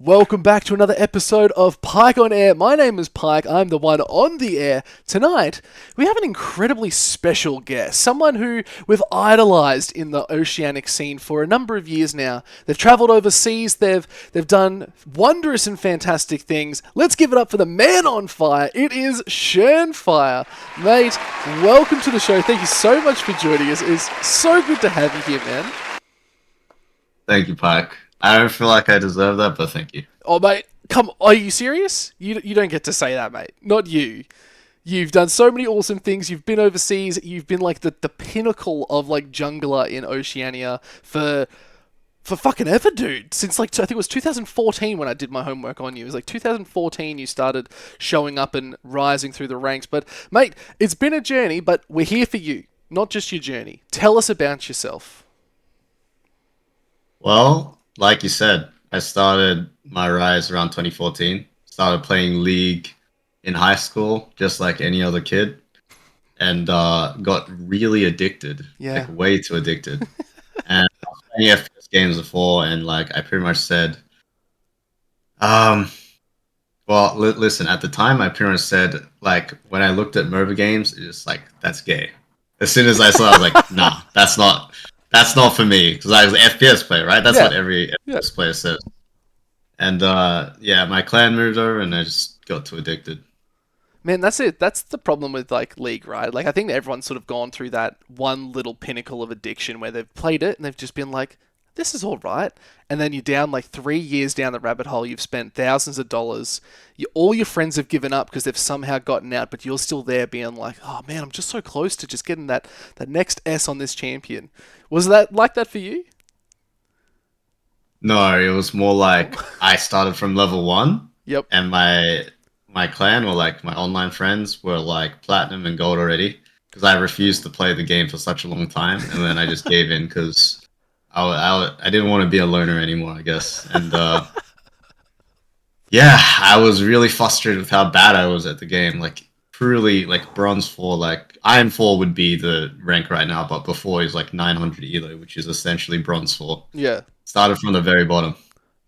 Welcome back to another episode of Pike on Air. My name is Pike. I'm the one on the air. Tonight, we have an incredibly special guest. Someone who we've idolized in the oceanic scene for a number of years now. They've traveled overseas. They've done wondrous and fantastic things. Let's give it up for the man on fire. It is Shernfire. Mate, welcome to the show. Thank you so much for joining us. It's so good to have you here, man. Thank you, Pike. I don't feel like I deserve that, but thank you. Oh, mate, come, are you serious? You don't get to say that, mate. Not you. You've done so many awesome things. You've been overseas. You've been like the pinnacle of like jungler in Oceania for fucking ever, dude. Since like I think it was 2014 when I did my homework on you. It was like 2014 you started showing up and rising through the ranks. But mate, it's been a journey, but we're here for you, not just your journey. Tell us about yourself. Well, like you said, I started my rise around 2014. Started playing League in high school, just like any other kid, and got really addicted, Yeah. like way too addicted. And I was playing FPS games before, and like I pretty much said, um, well, listen. At the time, I pretty much said, like when I looked at MOBA games, it's just like that's gay. As soon as I saw, it, I was like, nah, that's not for me because I was an FPS player, right? That's what every FPS player says. And yeah, my clan moved over, and I just got too addicted. Man, that's it. That's the problem with like League, right? Like I think that everyone's sort of gone through that one little pinnacle of addiction where they've played it and they've just been like, this is all right. And then you're down like 3 years down the rabbit hole. You've spent thousands of dollars. All your friends have given up because they've somehow gotten out, but you're still there being like, oh man, I'm just so close to just getting that next S on this champion. Was that like that for you? No, it was more like I started from level one, Yep. and my clan or like my online friends were like platinum and gold already because I refused to play the game for such a long time, and then I just gave in because I didn't want to be a loner anymore, I guess. And yeah, I was really frustrated with how bad I was at the game. Like truly, like bronze four, like iron four would be the rank right now, but before is like 900 elo, which is essentially bronze four. Yeah. Started from the very bottom.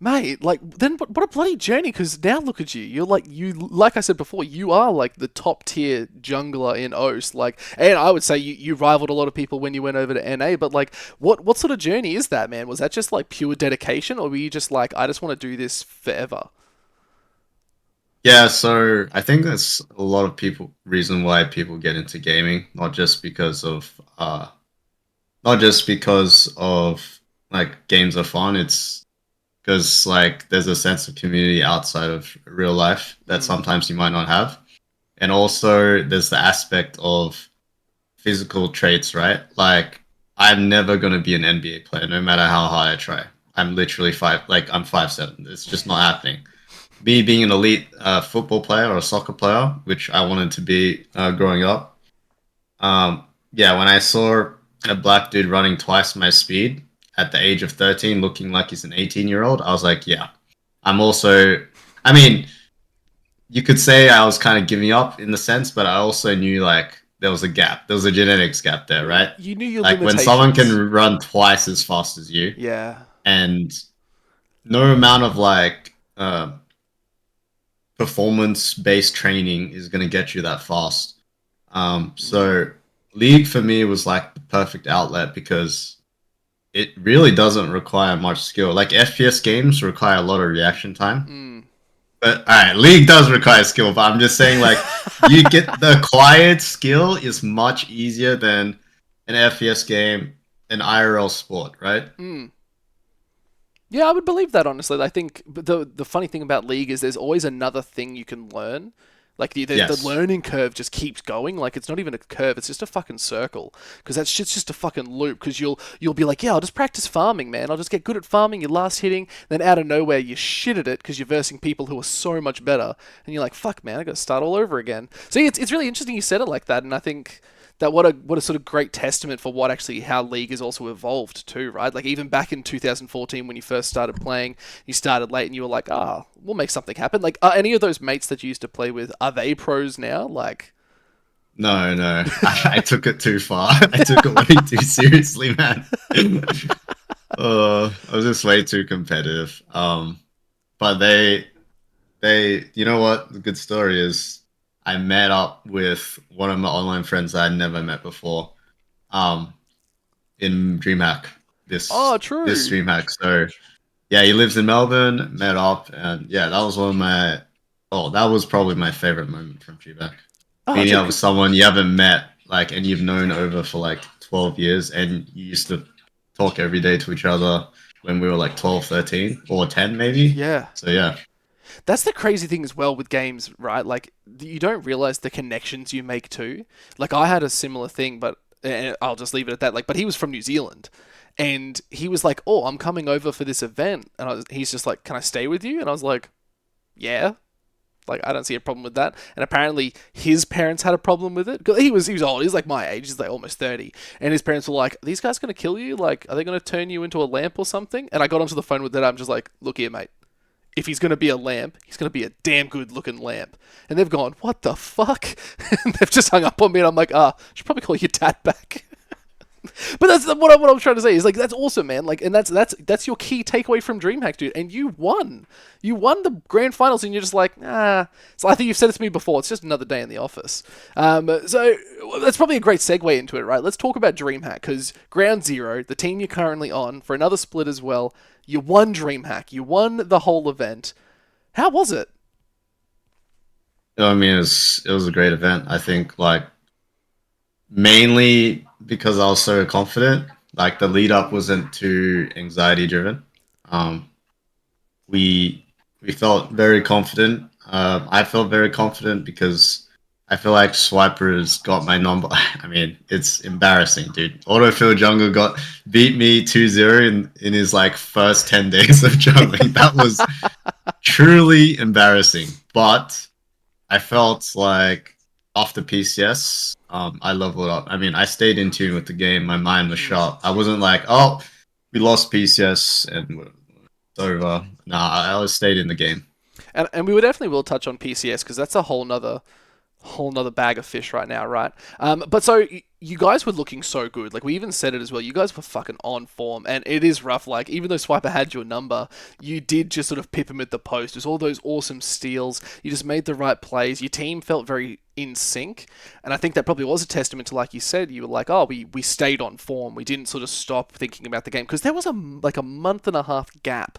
Mate, like then what a bloody journey! Because now look at you. You're like I said before, you are like the top tier jungler in OS. Like, and I would say you rivaled a lot of people when you went over to NA. But like, what sort of journey is that, man? Was that just like pure dedication, or were you just like, I just want to do this forever? Yeah, so I think that's a lot of people reason why people get into gaming, not just because of like games are fun. It's because like there's a sense of community outside of real life that Mm. sometimes you might not have. And also there's the aspect of physical traits, right? Like I'm never gonna be an NBA player, no matter how hard I try. I'm literally I'm 5'7". It's just not happening. Me being an elite football player or a soccer player, which I wanted to be growing up. Yeah, when I saw a black dude running twice my speed at the age of 13, looking like he's an 18-year-old, I was like, yeah. I'm also, I mean, you could say I was kind of giving up in the sense, but I also knew like there was a gap. There was a genetics gap there, right? You knew your Like when limitations. someone can run twice as fast as you, Yeah. and no amount of like performance-based training is going to get you that fast. So League for me was like the perfect outlet because it really doesn't require much skill. Like FPS games require a lot of reaction time. Mm. But all right, League does require skill, but I'm just saying like you get the acquired skill is much easier than an FPS game, an IRL sport, right? Mm. Yeah, I would believe that honestly. I think the funny thing about League is there's always another thing you can learn. Like the Yes. learning curve just keeps going. Like it's not even a curve; it's just a fucking circle. Because that's just a fucking loop. Because you'll be like, yeah, I'll just practice farming, man. I'll just get good at farming. Your last hitting, then out of nowhere you shit at it because you're versing people who are so much better, and you're like, fuck, man, I got to start all over again. So it's really interesting you said it like that, and I think that what a sort of great testament for what actually how League has also evolved too, right? Like even back in 2014 when you first started playing, you started late and you were like, ah, oh, we'll make something happen. Like, are any of those mates that you used to play with, are they pros now? Like, No, no. I took it too far. I took it way too seriously, man. I was just way too competitive. but they, you know what? The good story is, I met up with one of my online friends that I'd never met before, um, in Dreamhack. Oh, This true. Dreamhack. So yeah, he lives in Melbourne. Met up, and yeah, that was one of my. Oh, that was probably my favorite moment from Dreamhack. Oh, Meeting true. up with someone you haven't met, like, and you've known over for like 12 years, and you used to talk every day to each other when we were like 12, 13, or 10 maybe. Yeah. So yeah. That's the crazy thing as well with games, right? Like you don't realize the connections you make too. Like I had a similar thing, but I'll just leave it at that. Like, but he was from New Zealand, and he was like, "Oh, I'm coming over for this event," and he's just like, "Can I stay with you?" And I was like, "Yeah." Like I don't see a problem with that. And apparently his parents had a problem with it. 'Cause he was old. He's like my age. He's like almost 30. And his parents were like, "These guys gonna kill you? Like, are they gonna turn you into a lamp or something?" And I got onto the phone with that. I'm just like, "Look here, mate. If he's going to be a lamp, he's going to be a damn good looking lamp." And they've gone, "What the fuck?" And they've just hung up on me, and I'm like, I should probably call your dad back. But that's what I'm trying to say is like that's awesome, man. Like, and that's your key takeaway from DreamHack, dude. And you won. You won the grand finals, and you're just like, ah. So I think you've said it to me before. It's just another day in the office. So that's probably a great segue into it, right? Let's talk about DreamHack because Ground Zero, the team you're currently on, for another split as well. You won DreamHack. You won the whole event. How was it? I mean, it was a great event. I think, like, mainly because I was so confident. Like, the lead up wasn't too anxiety driven. Um, we we felt very confident. I felt very confident because I feel like Swiper's got my number. I mean, it's embarrassing, dude. Autofill Jungle got beat me 2-0 in his like first 10 days of jungling. That was truly embarrassing. But I felt like after PCS, I leveled up. I mean, I stayed in tune with the game. My mind was Mm. sharp. I wasn't like, oh, we lost PCS and it's over. Nah, I always stayed in the game. And we would definitely will touch on PCS because that's a whole nother bag of fish right now, right? But so you guys were looking so good. Like we even said it as well. You guys were fucking on form, and it is rough. Like even though Swiper had your number, you did just sort of pip him at the post. It was all those awesome steals. You just made the right plays. Your team felt very in sync, and I think that probably was a testament to, like you said, you were like, oh, we stayed on form. We didn't sort of stop thinking about the game because there was a month and a half gap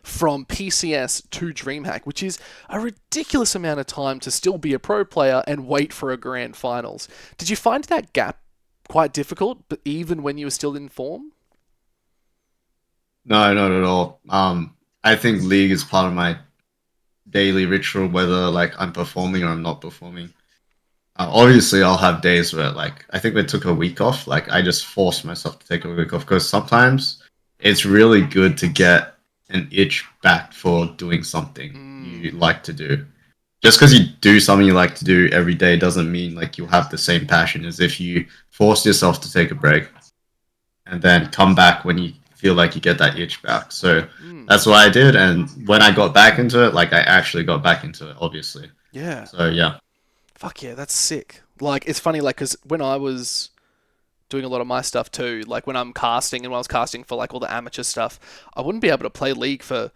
from PCS to Dreamhack, which is a ridiculous amount of time to still be a pro player and wait for a grand finals. Did you find that gap quite difficult, but even when you were still in form? No, not at all. I think League is part of my daily ritual, whether like I'm performing or I'm not performing. Obviously, I'll have days where, like, I think we took a week off. Like, I just forced myself to take a week off because sometimes it's really good to get an itch back for doing something Mm, you like to do. Just because you do something you like to do every day doesn't mean like you'll have the same passion as if you force yourself to take a break and then come back when you feel like you get that itch back. So mm, that's what I did. And when I got back into it, like, I actually got back into it, obviously. yeah. So yeah. Fuck yeah, that's sick. Like, it's funny, like, because when I was doing a lot of my stuff too, like when I'm casting and when I was casting for like all the amateur stuff, I wouldn't be able to play League for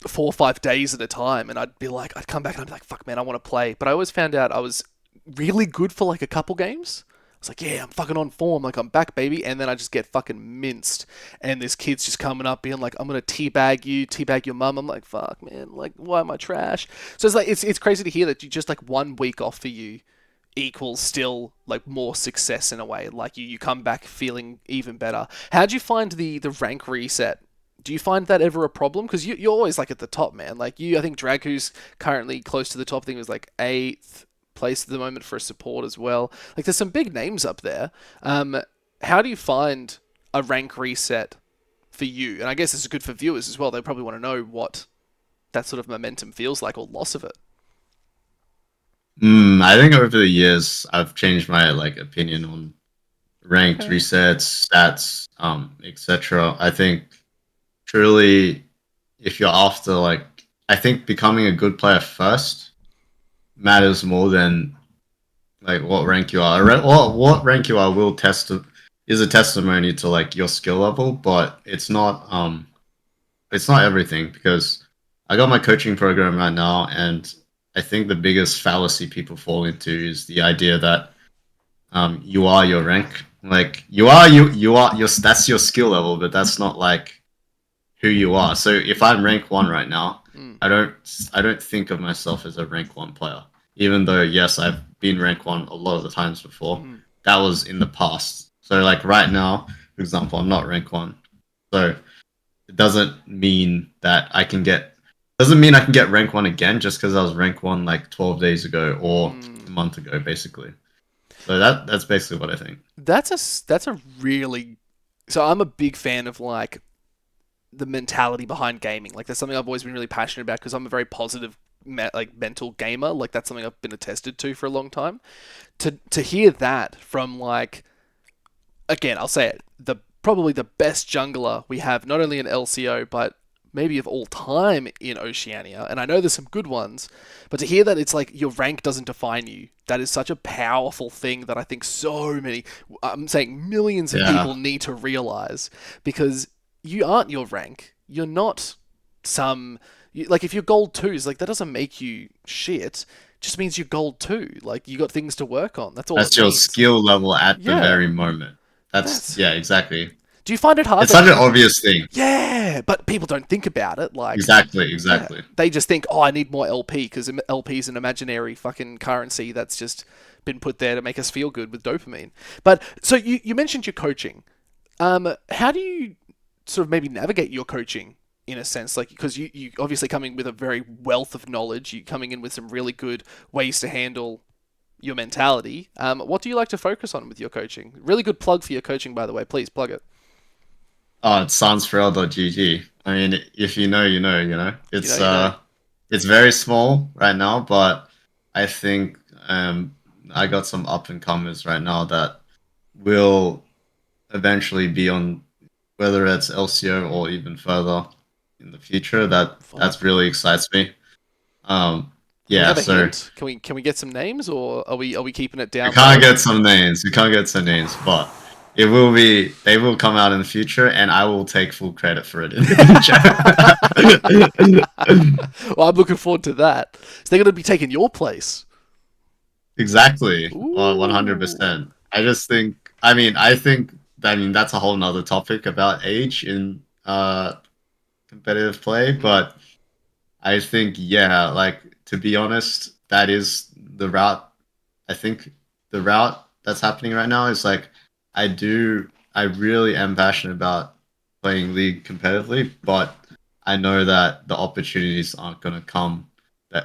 4 or 5 days at a time, and I'd come back and I'd be like, fuck man, I want to play. But I always found out I was really good for like a couple games. I was like, yeah, I'm fucking on form, like I'm back, baby, and then I just get fucking minced, and this kid's just coming up being like, I'm gonna teabag you, teabag your mum. I'm like, fuck man, like why am I trash? So it's like it's crazy to hear that you just like 1 week off for you equals still like more success in a way. Like you come back feeling even better. How'd you find the rank reset? Do you find that ever a problem? Because you're always like at the top, man. Like you, I think Drag, who's currently close to the top, I think was like eighth place at the moment for a support as well. Like there's some big names up there. How do you find a rank reset for you? And I guess it's good for viewers as well. They probably want to know what that sort of momentum feels like or loss of it. I think over the years I've changed my like opinion on ranked Okay. resets, stats, etc. I think truly, if you're after like, I think becoming a good player first matters more than like what rank you are. What rank you are will test is a testimony to like your skill level, but it's not everything because I got my coaching program right now, and I think the biggest fallacy people fall into is the idea that you are your rank. Like you are your that's your skill level, but that's not like who you are. So if I'm rank 1 right now, Mm, I don't think of myself as a rank 1 player. Even though yes, I've been rank 1 a lot of the times before. mm. That was in the past. So like right now, for example, I'm not rank 1. So it doesn't mean I can get rank 1 again just because I was rank 1 like 12 days ago or a Mm. month ago basically. So that's basically what I think. That's a really, so I'm a big fan of like the mentality behind gaming. Like that's something I've always been really passionate about because I'm a very positive like mental gamer. Like that's something I've been attested to for a long time. To hear that from like, again, I'll say it, the probably the best jungler we have, not only in LCO but maybe of all time in Oceania. And I know there's some good ones, but to hear that it's like your rank doesn't define you, that is such a powerful thing that I think so many, I'm saying millions of Yeah. people need to realize, because you aren't your rank. You're not some, like if you're gold twos, like that doesn't make you shit. It just means you're gold two. Like you got things to work on. That's all it That's your means. skill level at the Yeah, very moment. That's that's. yeah, exactly. Do you find it hard It's that such an people? obvious thing. Yeah, but people don't think about it. Like, Exactly, yeah, exactly. they just think, oh, I need more LP because LP is an imaginary fucking currency that's just been put there to make us feel good with dopamine. But so you mentioned your coaching. How do you sort of maybe navigate your coaching in a sense? Like, because you obviously coming with a very wealth of knowledge, you coming in with some really good ways to handle your mentality. What do you like to focus on with your coaching? Really good plug for your coaching, by the way. Please plug it. Oh, it's sansfrail.gg. I mean, if you know, you know, you know. If you know, you know. It's very small right now, but I think I got some up and comers right now that will eventually be on whether it's LCO or even further in the future. That's Fuck. really excites me. Um, Can we yeah, have a so hint? Can we get some names, or are we keeping it we down can't low? get some names. We can't get some names, but it will be. They will come out in the future, and I will take full credit for it in the future. Well, I'm looking forward to that. So they're going to be taking your place. Exactly. Ooh. 100%. I just think. I mean, I think. I mean, that's a whole nother topic about age in competitive play, Mm, but I think yeah, like to be honest, that is the route. I think the route that's happening right now is like I really am passionate about playing League competitively, but I know that the opportunities aren't gonna come the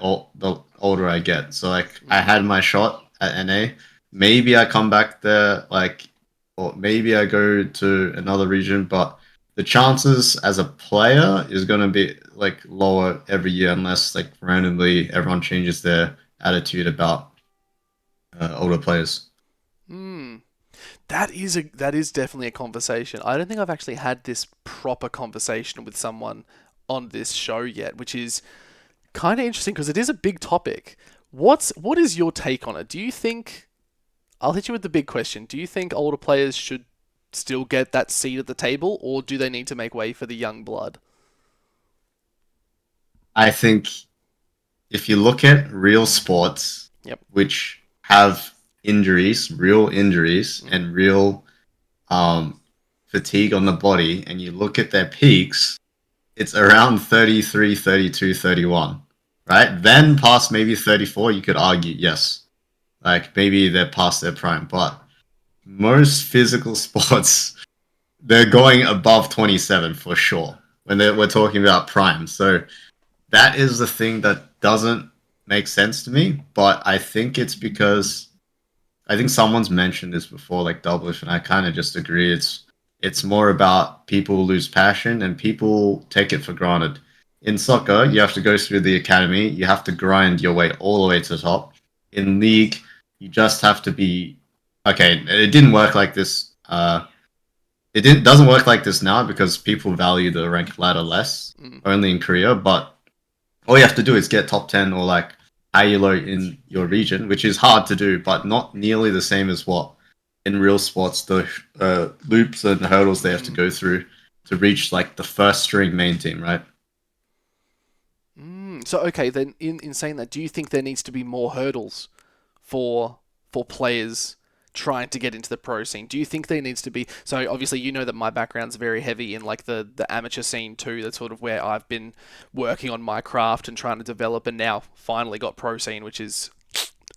older I get. So like I mm, had my shot at NA. Maybe I come back there like or maybe I go to another region, but the chances as a player is gonna be like lower every year unless like randomly everyone changes their attitude about older players. mm. That is definitely a conversation. I don't think I've actually had this proper conversation with someone on this show yet, which is kind of interesting because it is a big topic. What is your take on it? Do you think, I'll hit you with the big question. Do you think older players should still get that seat at the table, or do they need to make way for the young blood? I think if you look at real sports Yep. which have real injuries, Mm. and real um, fatigue on the body, and you look at their peaks, it's around 33, 32, 31, right? Then past maybe 34, you could argue, yes, like maybe they're past their prime. But most physical sports, they're going above 27 for sure when we're talking about prime. So that is the thing that doesn't make sense to me. But I think it's because I think someone's mentioned this before, like Doublish, and I kind of just agree. It's more about people lose passion and people take it for granted. In soccer, you have to go through the academy. You have to grind your way all the way to the top. In league, you just have to be okay. It didn't work like this. Doesn't work like this now because people value the rank ladder less. Mm. Only in Korea, but all you have to do is get top 10 or like high elo in your region, which is hard to do, but not nearly the same as what in real sports the loops and hurdles they have to Mm. go through to reach like the first string main team, right? So okay, then in saying that, do you think there needs to be more hurdles for players trying to get into the pro scene? Do you think there needs to be, so obviously you know that my background's very heavy in like the amateur scene too. That's sort of where I've been working on my craft and trying to develop, and now finally got pro scene, which is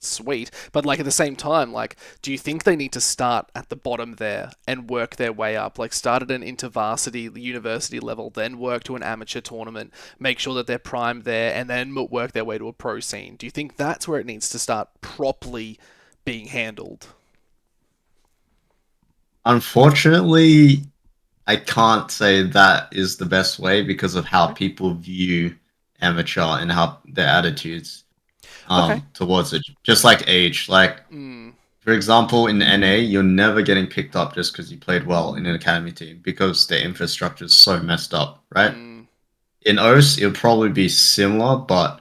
sweet. But like at the same time, like, do you think they need to start at the bottom there and work their way up? Like start at an intervarsity university level, then work to an amateur tournament, make sure that they're primed there, and then work their way to a pro scene. Do you think that's where it needs to start properly being handled? Unfortunately, I can't say that is the best way because of how Okay. people view amateur and how their attitudes Okay. towards it. Just like age, like Mm, for example, in NA, you're never getting picked up just because you played well in an academy team because their infrastructure is so messed up, right? mm, In OS, it'll probably be similar, but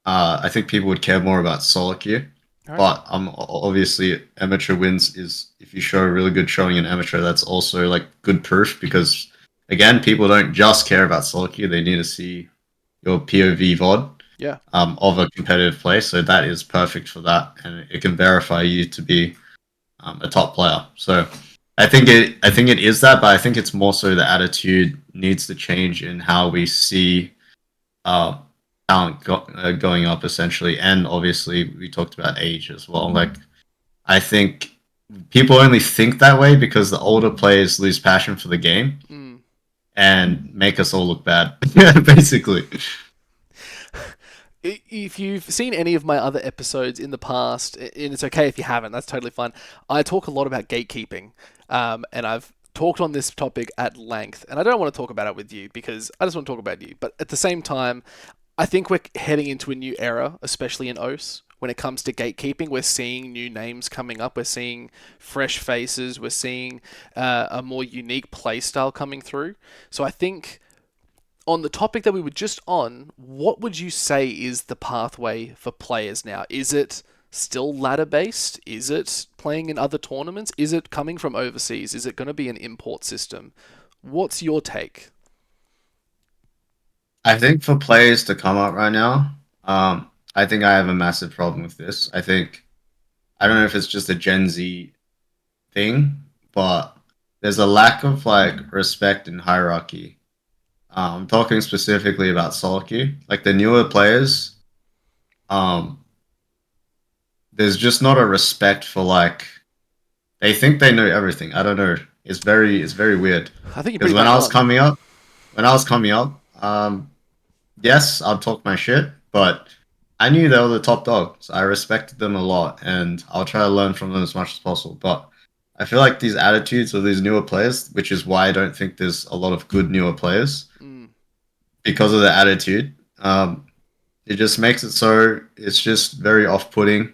I think people would care more about solo queue. all right. But obviously, amateur wins is if you show a really good showing in amateur, that's also like good proof because again, people don't just care about solo queue; they need to see your POV VOD Yeah. of a competitive play. So that is perfect for that, and it can verify you to be a top player. So I think it is that, but I think it's more so the attitude needs to change in how we see uh, talent going up essentially, and obviously we talked about age as well. Like I think people only think that way because the older players lose passion for the game Mm. and make us all look bad, basically. If you've seen any of my other episodes in the past, and it's okay if you haven't, that's totally fine. I talk a lot about gatekeeping, and I've talked on this topic at length, and I don't want to talk about it with you because I just want to talk about you. But at the same time, I think we're heading into a new era, especially in OS. When it comes to gatekeeping, we're seeing new names coming up. We're seeing fresh faces. We're seeing a more unique playstyle coming through. So I think on the topic that we were just on, what would you say is the pathway for players now? Is it still ladder based? Is it playing in other tournaments? Is it coming from overseas? Is it going to be an import system? What's your take? I think for players to come up right now, I think I have a massive problem with this. I don't know if it's just a Gen Z thing, but there's a lack of like respect and hierarchy. I'm talking specifically about solo queue. Like the newer players, um, there's just not a respect for like they think they know everything. I don't know. It's very weird I think you're because pretty bang on. when I was coming up, yes, I'd talk my shit, but I knew they were the top dogs. I respected them a lot, and I'll try to learn from them as much as possible. But I feel like these attitudes of these newer players, which is why I don't think there's a lot of good newer players Mm, because of the attitude. It just makes it so it's just very off-putting.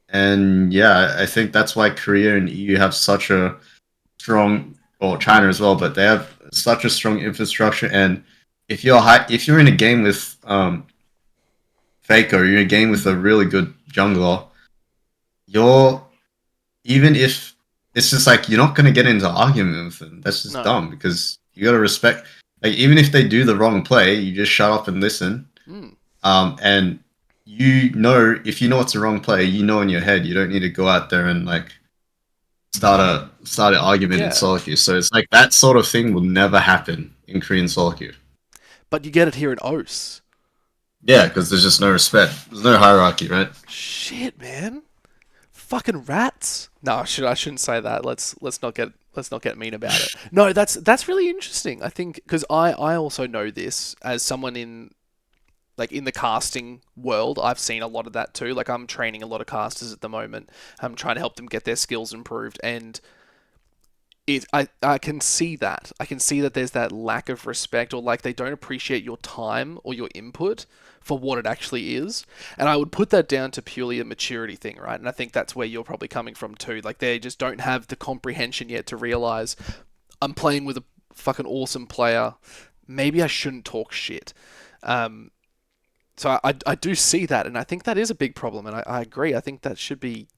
And yeah, I think that's why Korea and EU have such a strong, or China as well, but they have such a strong infrastructure. And if you're in a game with Faker, you're in a game with a really good jungler, you're even if it's just like you're not gonna get into argument with them. That's just no. dumb because you gotta respect. Like even if they do the wrong play, you just shut up and listen. Mm, And you know if you know it's the wrong play, you know in your head you don't need to go out there and like start an argument in yeah. solo queue. So it's like that sort of thing will never happen in Korean solo queue. But you get it here in OS. Yeah, because there's just no respect. There's no hierarchy, right? Shit, man. Fucking rats. No, I shouldn't say that. Let's not get mean about it. No, that's really interesting. I think because I also know this as someone in like in the casting world. I've seen a lot of that too. Like I'm training a lot of casters at the moment. I'm trying to help them get their skills improved, and I can see that. I can see that there's that lack of respect, or like they don't appreciate your time or your input for what it actually is. And I would put that down to purely a maturity thing, right? And I think that's where you're probably coming from too. Like they just don't have the comprehension yet to realize I'm playing with a fucking awesome player. Maybe I shouldn't talk shit. Um, so I do see that, and I think that is a big problem, and I agree. I think that should be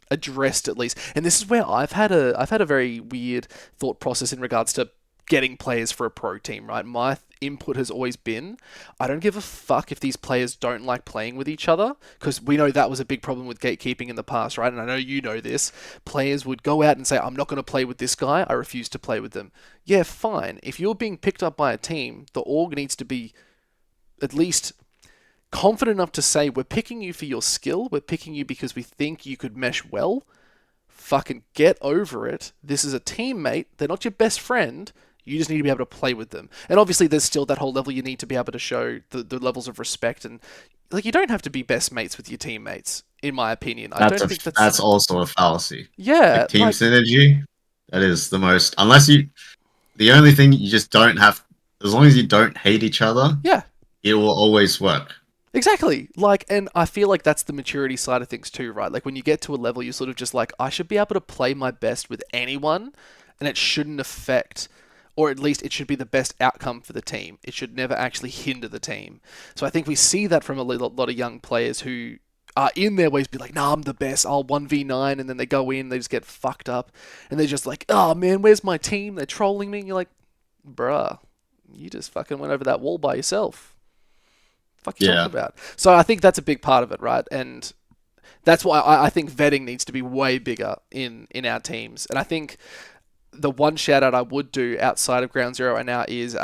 addressed at least. And this is where I've had a very weird thought process in regards to getting players for a pro team, right? My input has always been, I don't give a fuck if these players don't like playing with each other, because we know that was a big problem with gatekeeping in the past, right? And I know you know this. Players would go out and say, I'm not going to play with this guy, I refuse to play with them. Yeah, fine. If you're being picked up by a team, the org needs to be at least confident enough to say, we're picking you for your skill, we're picking you because we think you could mesh well. Fucking get over it. This is a teammate. They're not your best friend. You just need to be able to play with them. And obviously, there's still that whole level you need to be able to show the levels of respect. And, like, you don't have to be best mates with your teammates, in my opinion. I don't think That's also a fallacy. Yeah, Like team like, synergy, that is the most. Unless you, the only thing you just don't have, as long as you don't hate each other, yeah. it will always work. Exactly. Like, and I feel like that's the maturity side of things too, right? Like when you get to a level, you're sort of just like, I should be able to play my best with anyone, and it shouldn't affect, or at least it should be the best outcome for the team. It should never actually hinder the team. So I think we see that from a lot of young players who are in their ways, be like, nah, I'm the best, I'll 1v9, and then they go in, they just get fucked up, and they're just like, oh man, where's my team? They're trolling me. And you're like, bruh, you just fucking went over that wall by yourself. Fuck you talking Yeah, about? So I think that's a big part of it, right? And that's why I think vetting needs to be way bigger in our teams. And I think the one shout out I would do outside of Ground Zero right now is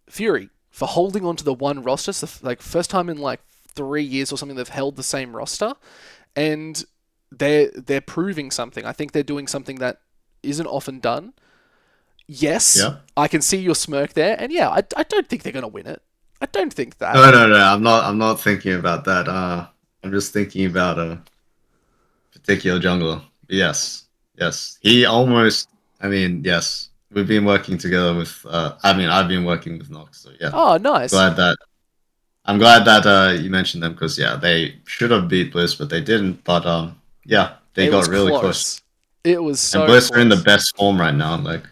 Fury for holding on to the one roster. So like first time in like 3 years or something they've held the same roster, and they're proving something. I think they're doing something that isn't often done. Yes, yeah. I can see your smirk there, and yeah, I don't think they're gonna win it. I don't think that. No, no, no. I'm not thinking about that. I'm just thinking about a particular jungler. Yes, yes. He almost. I mean, yes. We've been working together with. I mean, I've been working with Nox. So yeah, Oh, nice. glad that. I'm glad that you mentioned them because yeah, they should have beat Bliss, but they didn't. But yeah, they It got was really close. close. It was And so Bliss are in the close. best form right now. Like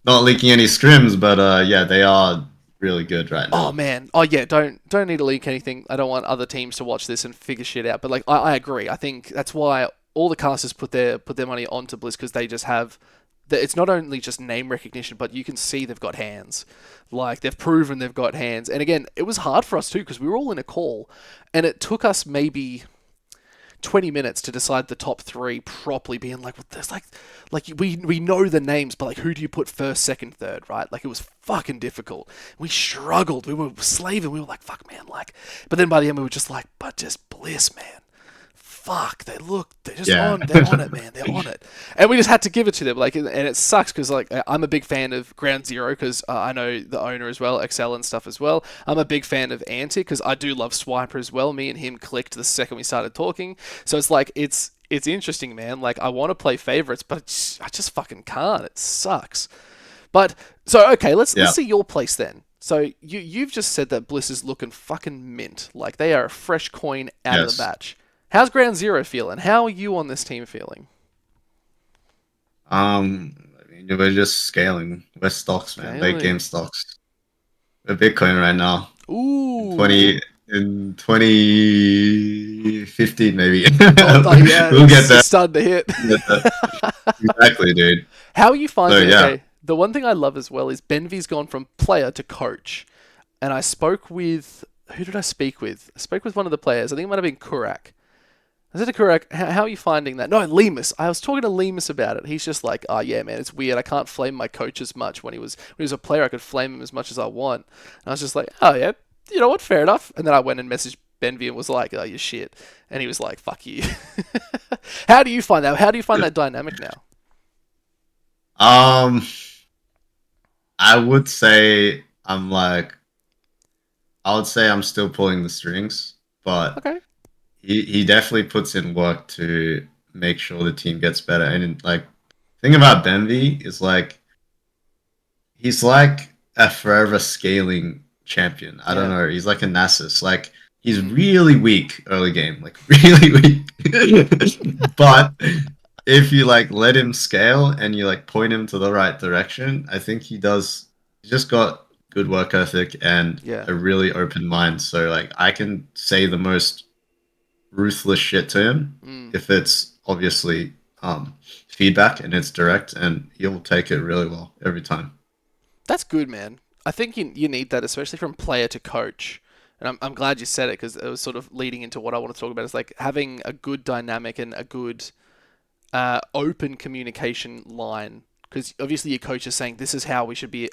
not leaking any scrims, but yeah, they are really good right Oh now. man. Oh yeah. Don't need to leak anything. I don't want other teams to watch this and figure shit out. But like, I agree. I think that's why all the casters put their money onto Bliss because they just have. It's not only just name recognition, but you can see they've got hands. Like they've proven they've got hands. And again, it was hard for us too because we were all in a call, and it took us maybe 20 minutes to decide the top three properly, being like, well, there's like we know the names, but like who do you put first, second, third, right? Like it was fucking difficult. We struggled. We were slaving. We were like, fuck, man, like. But then by the end, we were just like, but just Bliss, man. Fuck, they're just Yeah. they're on it, man, they're on it, and we just had to give it to them. Like, and it sucks because like I'm a big fan of Ground Zero because I know the owner as well, Excel and stuff as well. I'm a big fan of Anti because I do love Swiper as well. Me and him clicked the second we started talking, so it's like it's interesting, man. Like I want to play favorites, but I just fucking can't. It sucks. But so okay, let's Yeah. see your place then. So you've just said that Bliss is looking fucking mint. Like they are a fresh coin out of the Yes. batch. How's Ground Zero feeling? How are you on this team feeling? I mean, we're just scaling. We're stocks, man. Late game Scaling. stocks. We're Bitcoin right now. In Ooh. 20 in 2015 maybe. Oh yeah, We'll get it's there. starting to hit. We'll get there. Exactly, dude. How are you So finding? yeah. Okay, the one thing I love as well is Benvy's gone from player to coach, and I spoke with who did I speak with? I spoke with one of the players. I think it might have been Kurak. I said to Kurak, how are you finding that? No, Lemus. I was talking to Lemus about it. He's just like, oh yeah, man, it's weird. I can't flame my coach as much. When he was a player, I could flame him as much as I want. And I was just like, oh yeah, you know what? Fair enough. And then I went and messaged Benvy and was like, oh, you shit. And he was like, fuck you. How do you find that? How do you find that dynamic now? Um, I would say I'm like I would say I'm still pulling the strings, but Okay. he definitely puts in work to make sure the team gets better. And like thing about Benvy is like he's like a forever scaling champion. I don't Yeah. know. He's like a Nasus. Like he's really weak early game, like really weak. But if you like let him scale and you like point him to the right direction, I think he does. He's just got good work ethic and Yeah. a really open mind. So like I can say the most ruthless shit to him Mm. if it's obviously feedback and it's direct, and he'll take it really well every time. That's good, man. I think you need that, especially from player to coach. And I'm glad you said it because it was sort of leading into what I want to talk about. Is like having a good dynamic and a good open communication line. Because obviously your coach is saying this is how we should be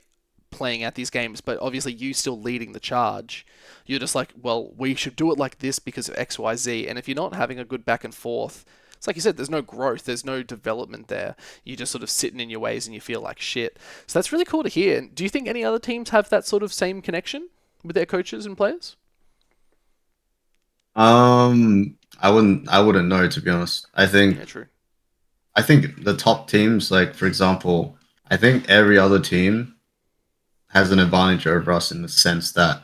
playing out these games, but obviously you still leading the charge. You're just like, well, we should do it like this because of X, Y, Z. And if you're not having a good back and forth, it's like you said, there's no growth, there's no development there. You're just sort of sitting in your ways and you feel like shit. So that's really cool to hear. And do you think any other teams have that sort of same connection with their coaches and players? I wouldn't know, to be honest. Yeah, true. I think the top teams, like for example, I think every other team has an advantage over us in the sense that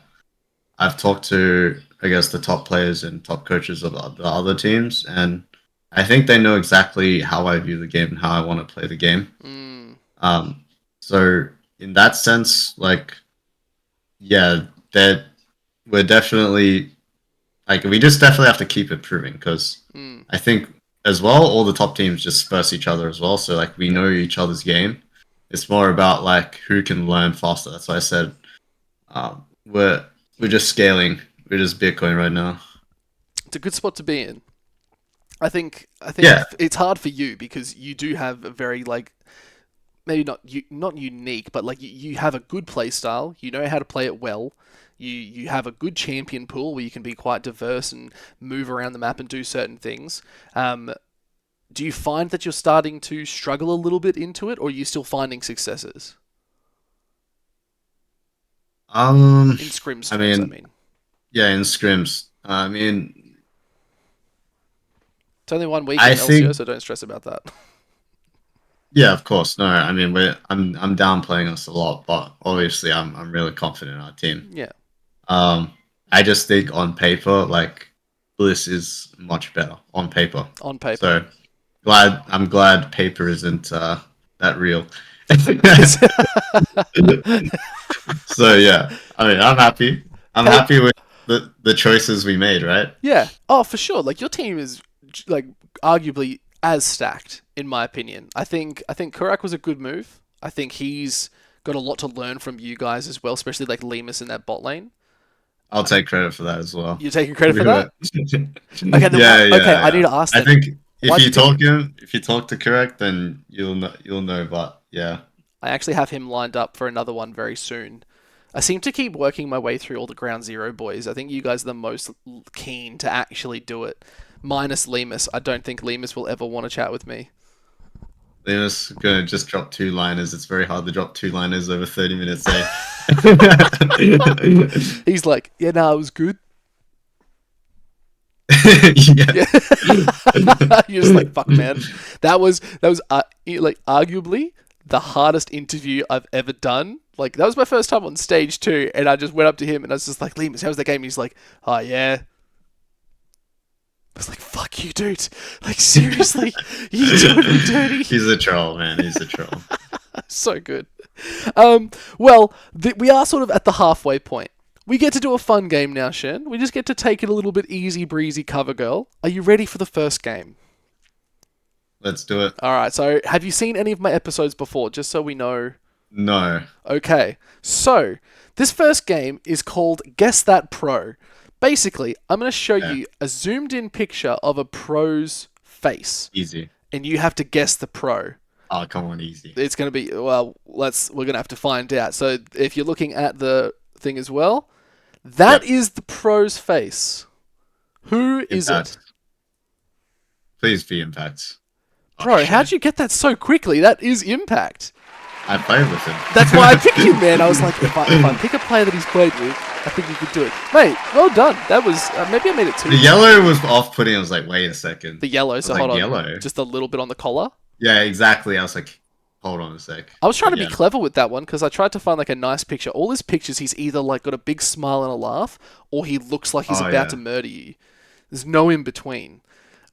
I've talked to, I guess, the top players and top coaches of the other teams, and I think they know exactly how I view the game and how I want to play the game. Mm, Um, so in that sense, like, yeah, that we're definitely like we just definitely have to keep improving because mm, I think as well all the top teams just spurse each other as well. So like we know each other's game. It's more about like who can learn faster. That's why I said um, we're we're just scaling. We're just Bitcoin right now. it's a good spot to be in. I think Yeah, it's hard for you because you do have a very like maybe not unique, but like you have a good play style. You know how to play it well. You have a good champion pool where you can be quite diverse and move around the map and do certain things. Do you find that you're starting to struggle a little bit into it, or are you still finding successes Um, in scrims I terms? I mean, mean, yeah, in scrims. I mean, it's only one week I in LCO, think, so don't stress about that. yeah, of course. No, I mean, I'm downplaying us a lot, but obviously, I'm really confident in our team. Yeah, Um, I just think on paper, like Bliss is much better on paper. on paper. So I'm glad paper isn't that real. So yeah, I mean, I'm happy. I'm Paper. happy with the choices we made, right? Yeah. Oh, for sure. Like your team is like arguably as stacked in my opinion. I think Kurak was a good move. I think he's got a lot to learn from you guys as well, especially like Lemus in that bot lane. I'll take credit for that as well. You're taking credit for We were, that? Okay, then yeah, okay, yeah, I need yeah. to ask I then. think Why do you pick him? if you talk to correct, then you'll know. But yeah, I actually have him lined up for another one very soon. I seem to keep working my way through all the Ground Zero boys. I think you guys are the most keen to actually do it. Minus Lemus. I don't think Lemus will ever want to chat with me. Lemus gonna just drop two liners. It's very hard to drop two liners over 30 minutes. Eh? He's like, yeah, no, it was good. Yeah. Yeah, you're just like fuck, man. That was like arguably the hardest interview I've ever done. Like that was my first time on stage too, and I just went up to him and I was just like, Lemus, how's the game? And he's like, oh yeah. I was like, fuck you, dude. Like seriously, you doing me dirty. He's a troll, man. He's a troll. So good. Well, we are sort of at the halfway point. We get to do a fun game now, Shen. We just get to take it a little bit easy breezy, cover girl. Are you ready for the first game? Let's do it. All right. So, have you seen any of my episodes before? Just so we know. No. Okay. So, this first game is called Guess That Pro. Basically, I'm going to show Yeah. you a zoomed in picture of a pro's face, Easy. and you have to guess the pro. Oh, come on, easy. It's going to be, well, we're going to have to find out. So, if you're looking at the thing as well, that Yep. is the pro's face. Who is Impact. it? Please be Impact. Oh, Bro, shit. how'd you get that so quickly? That is Impact. I played with him. That's why I picked him, man. I was like, if I pick a player that he's played with, I think he could do it. Mate, well done. That was, maybe I made it too. The yellow was off-putting. I was like, wait a second. The yellow, so like, hold on. yellow? Just a little bit on the collar. Yeah, exactly. I was like, hold on a sec. I was trying But to yeah. be clever with that one because I tried to find like a nice picture. All his pictures, he's either like got a big smile and a laugh, or he looks like he's Oh, about yeah. to murder you. There's no in between.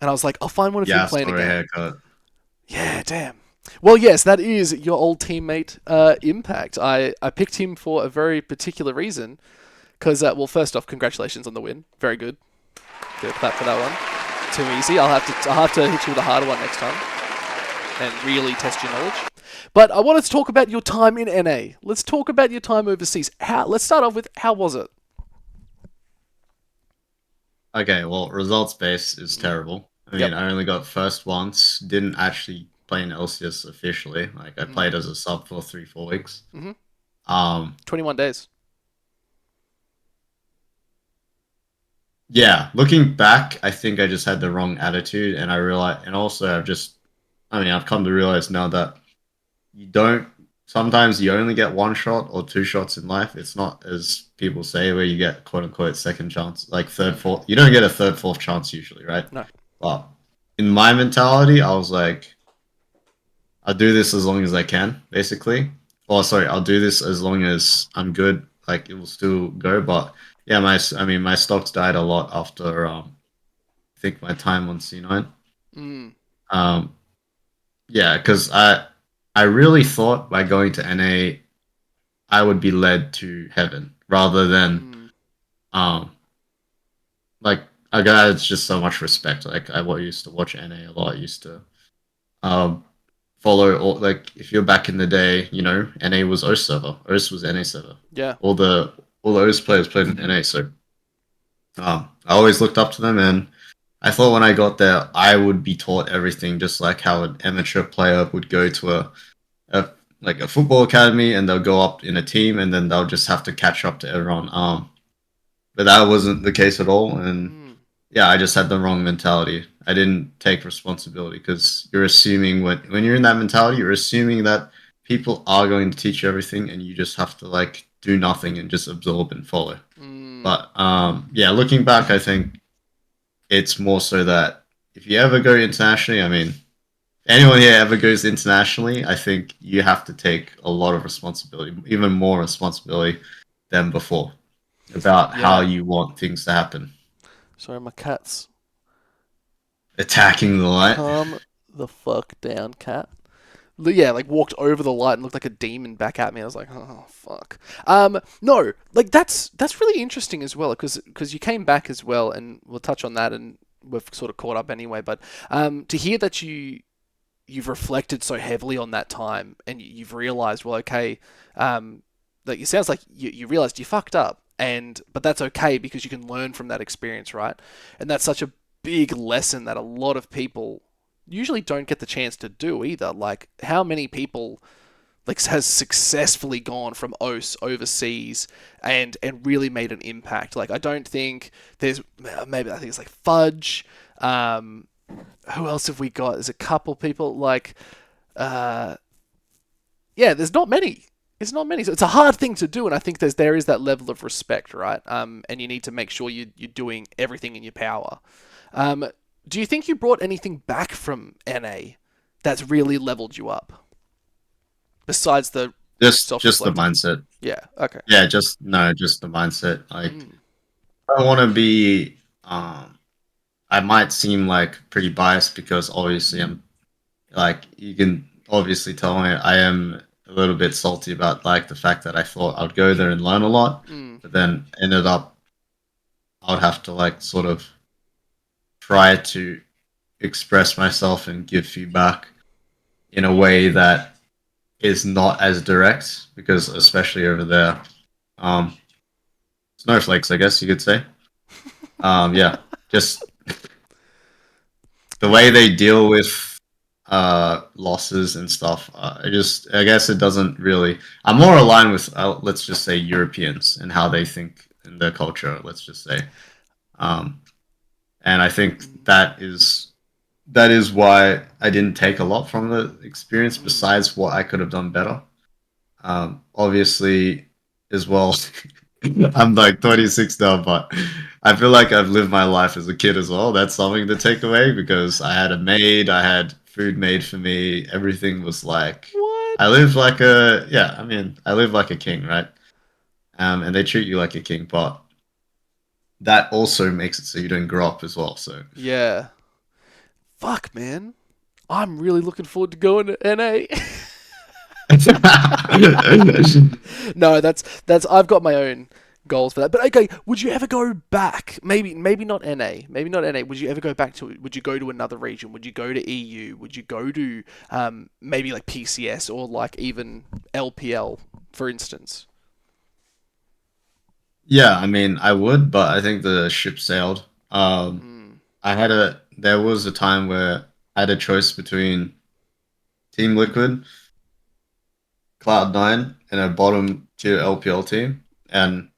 And I was like, I'll find one of Yeah, him playing a story game. haircut. Yeah, damn. Well, yes, that is your old teammate, Impact. I picked him for a very particular reason. Because, well, first off, congratulations on the win. Very good. Get a clap for that one. Too easy. I'll have to hit you with a harder one next time. And really test your knowledge. But I wanted to talk about your time in NA. Let's talk about your time overseas. Let's start off with how was it? Okay, well, results base is terrible. I Yep. mean, I only got first once, didn't actually play in LCS officially. Like, I played as a sub for 3, 4 weeks. Mm-hmm. Um, 21 days. yeah, looking back, I think I just had the wrong attitude, and I realized, and also I mean, I've come to realize now that you don't, sometimes you only get one shot or two shots in life. It's not as people say where you get quote unquote second chance, like third, fourth. You don't get a third, fourth chance usually, right? No. But in my mentality, I was like, I'll do this as long as I can, basically. Oh, sorry, I'll do this as long as I'm good. Like it will still go, but yeah, I mean, my stocks died a lot after I think my time on C9. Mm. Um, yeah, because I really thought by going to NA I would be led to heaven rather than Mm. um like a guy that's just so much respect. Like I used to watch NA a lot. I used to um follow all like if you're back in the day, you know, NA was OS server. OS was NA server. Yeah. All the OS players played in NA, so I always looked up to them, and I thought when I got there I would be taught everything just like how an amateur player would go to a like a football academy and they'll go up in a team and then they'll just have to catch up to everyone. But that wasn't the case at all, and Mm. yeah, I just had the wrong mentality. I didn't take responsibility because you're assuming when you're in that mentality, you're assuming that people are going to teach you everything, and you just have to like do nothing and just absorb and follow. Mm. But yeah, looking back, I think it's more so that if you ever go internationally, I mean, anyone here ever goes internationally, I think you have to take a lot of responsibility, even more responsibility than before, about how Yeah. you want things to happen. Sorry, my cat's. Attacking the light. Calm the fuck down, cat. Yeah, like walked over the light and looked like a demon back at me. I was like, oh fuck. No, like that's really interesting as well because you came back as well, and we'll touch on that, and we've sort of caught up anyway. But to hear that you've reflected so heavily on that time and you've realized, well, okay, like it sounds like you realized you fucked up, and but that's okay because you can learn from that experience, right? And that's such a big lesson that a lot of people usually don't get the chance to do either. Like, how many people like has successfully gone from OS overseas and really made an impact? Like, I don't think there's maybe I think it's like Fudge. Who else have we got? There's a couple people like uh, yeah. There's not many. It's not many. So it's a hard thing to do, and I think there is that level of respect, right? And you need to make sure you're doing everything in your power. Um, do you think you brought anything back from NA that's really leveled you up besides the Just the self-reflecting? mindset. Yeah. Okay. Yeah, just the mindset. Like Mm. I want to be. I might seem like pretty biased because obviously I'm like you can obviously tell me I am a little bit salty about like the fact that I thought I'd go there and learn a lot, Mm. but then ended up I would have to like sort of try to express myself and give feedback in a way that is not as direct because especially over there, um, snowflakes, I guess you could say. Yeah, just the way they deal with losses and stuff. I guess it doesn't really. I'm more aligned with let's just say Europeans and how they think in their culture. Let's just say, um, and I think that is why I didn't take a lot from the experience Mm. besides what I could have done better. Obviously, as well, I'm like 26 now, but I feel like I've lived my life as a kid as well. That's something to take away because I had a maid, I had food made for me. Everything was like, I What? lived like a, yeah, I mean, I live like a king, right? And they treat you like a king, but that also makes it so you don't grow up as well. So, Yeah. Fuck, man. I'm really looking forward to going to NA. No, that's I've got my own goals for that. But okay, would you ever go back? Maybe not NA. Maybe not NA. Would you ever go back to? Would you go to another region? Would you go to EU? Would you go to maybe like PCS or like even LPL, for instance? Yeah, I mean, I would, but I think the ship sailed. Mm, There was a time where I had a choice between Team Liquid, Cloud9, and a bottom tier LPL team. And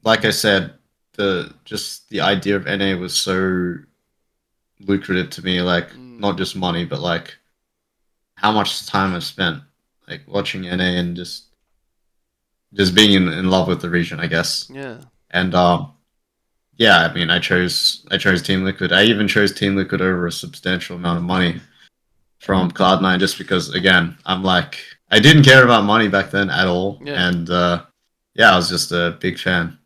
like I said, the idea of NA was so lucrative to me, like mm, not just money, but like how much time I've spent like watching NA and just being in love with the region, I guess. yeah. And yeah, I mean, I chose Team Liquid. I even chose Team Liquid over a substantial amount of money from Cloud9 just because, again, I'm like, I didn't care about money back then at all, Yeah. and yeah, I was just a big fan.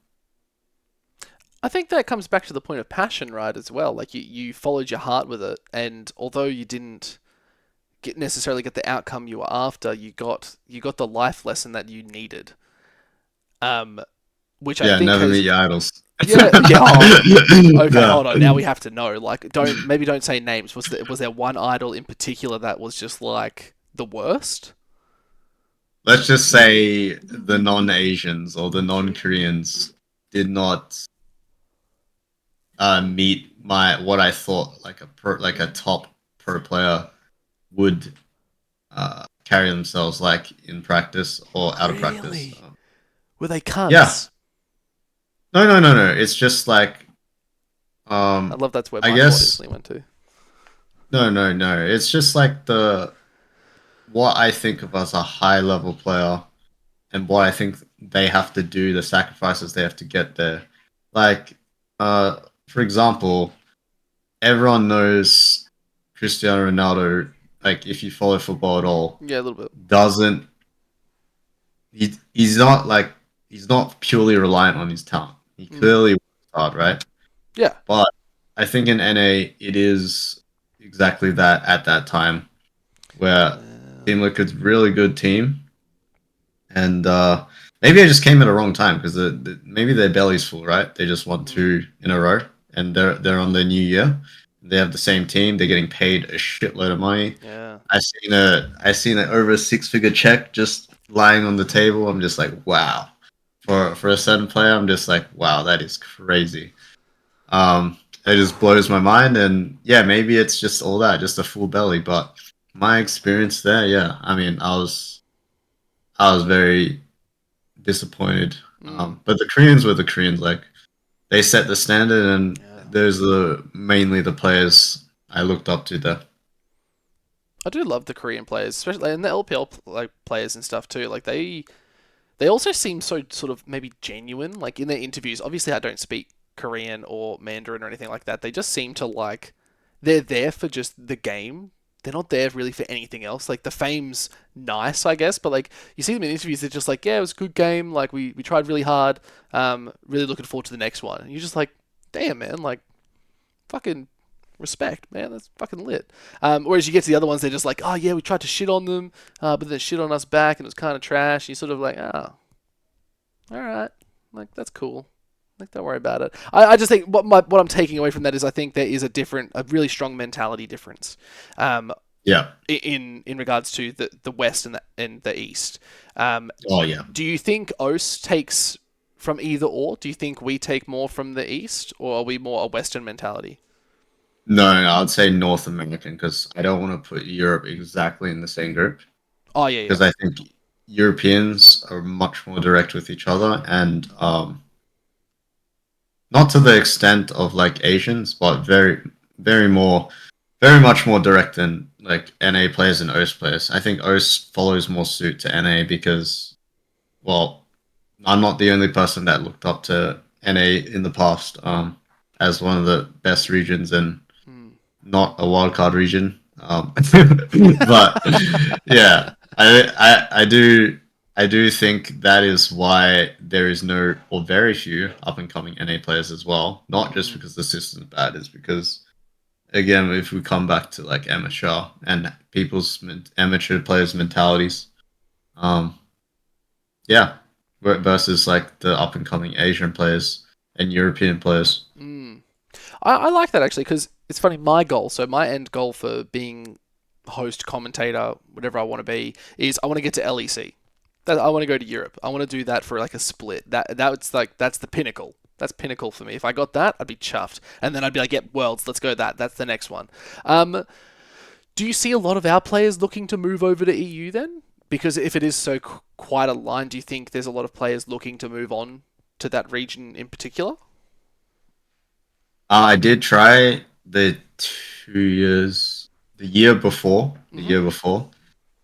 I think that comes back to the point of passion, right, as well. Like you followed your heart with it, and although you didn't necessarily get the outcome you were after, you got the life lesson that you needed. Um, which I Yeah, think never meet has your idols. yeah. Oh, okay, Yeah. hold on. Now we have to know. Like, don't say names. Was there one idol in particular that was just like the worst? Let's just say the non-Asians or the non-Koreans did not meet my what I thought like like a top pro player would carry themselves like in practice or out of practice. Really? Were they Yeah, cunts? no. It's just like I love that's where I my thought guess instantly went to. no. It's just like the what I think of as a high level player and what I think they have to do, the sacrifices they have to get there. Like, for example, everyone knows Cristiano Ronaldo. Like, if you follow football at all, Yeah, a little bit. doesn't he's not like he's not purely reliant on his talent. He Mm. clearly works hard, right? Yeah. But I think in NA it is exactly that at that time where Uh, Team Liquid's really good team, and maybe I just came at a wrong time because maybe their belly's full, right? They just won mm, two in a row, and they're on their new year. They have the same team. They're getting paid a shitload of money. yeah. I seen an over six-figure check just lying on the table. I'm just like, wow. For a certain player, I'm just like, wow, that is crazy. It just blows my mind, and yeah, maybe it's just all that, just a full belly. But my experience there, yeah, I mean, I was very disappointed. Mm, But the Koreans were the Koreans, like they set the standard, and yeah. those are mainly the players I looked up to there. I do love the Korean players, especially and the LPL like players and stuff too. Like they also seem so sort of maybe genuine. Like in their interviews, obviously I don't speak Korean or Mandarin or anything like that. They just seem to like they're there for just the game. They're not there really for anything else. Like the fame's nice, I guess, but like you see them in interviews, they're just like, yeah, it was a good game. Like we tried really hard. Really looking forward to the next one. And you're just like, damn man, like fucking respect, man. That's fucking lit. Whereas you get to the other ones, they're just like, oh yeah, we tried to shit on them, but then shit on us back, and it was kind of trash. And you're sort of like, oh, all right, like that's cool. Like don't worry about it. I just think what I'm taking away from that is I think there is a really strong mentality difference, um, Yeah. in regards to the West and the East. Um, Oh yeah. do you think OS takes from either or? Do you think we take more from the East, or are we more a Western mentality? No, I'd say North American because I don't want to put Europe exactly in the same group Oh yeah, yeah. because I think Europeans are much more direct with each other and not to the extent of like Asians, but very much more direct than like NA players and OS players. I think OS follows more suit to NA because, well, I'm not the only person that looked up to NA in the past as one of the best regions and Hmm. not a wildcard region. But yeah, I do think that is why there is no or very few up and coming NA players as well. Not just Hmm. because the system's bad, is because again, if we come back to like amateur and amateur players' mentalities, um, yeah. versus like the up and coming Asian players and European players. Mm. I like that actually because it's funny. My goal, so my end goal for being host, commentator, whatever I want to be, is I want to get to LEC. That I want to go to Europe. I want to do that for like a split. That's like that's the pinnacle. That's pinnacle for me. If I got that, I'd be chuffed, and then I'd be like, "Yep, Worlds, let's go." That's the next one. Do you see a lot of our players looking to move over to EU then? Because if it is so quite aligned, do you think there's a lot of players looking to move on to that region in particular? I did try the year before, the Mm-hmm. year before.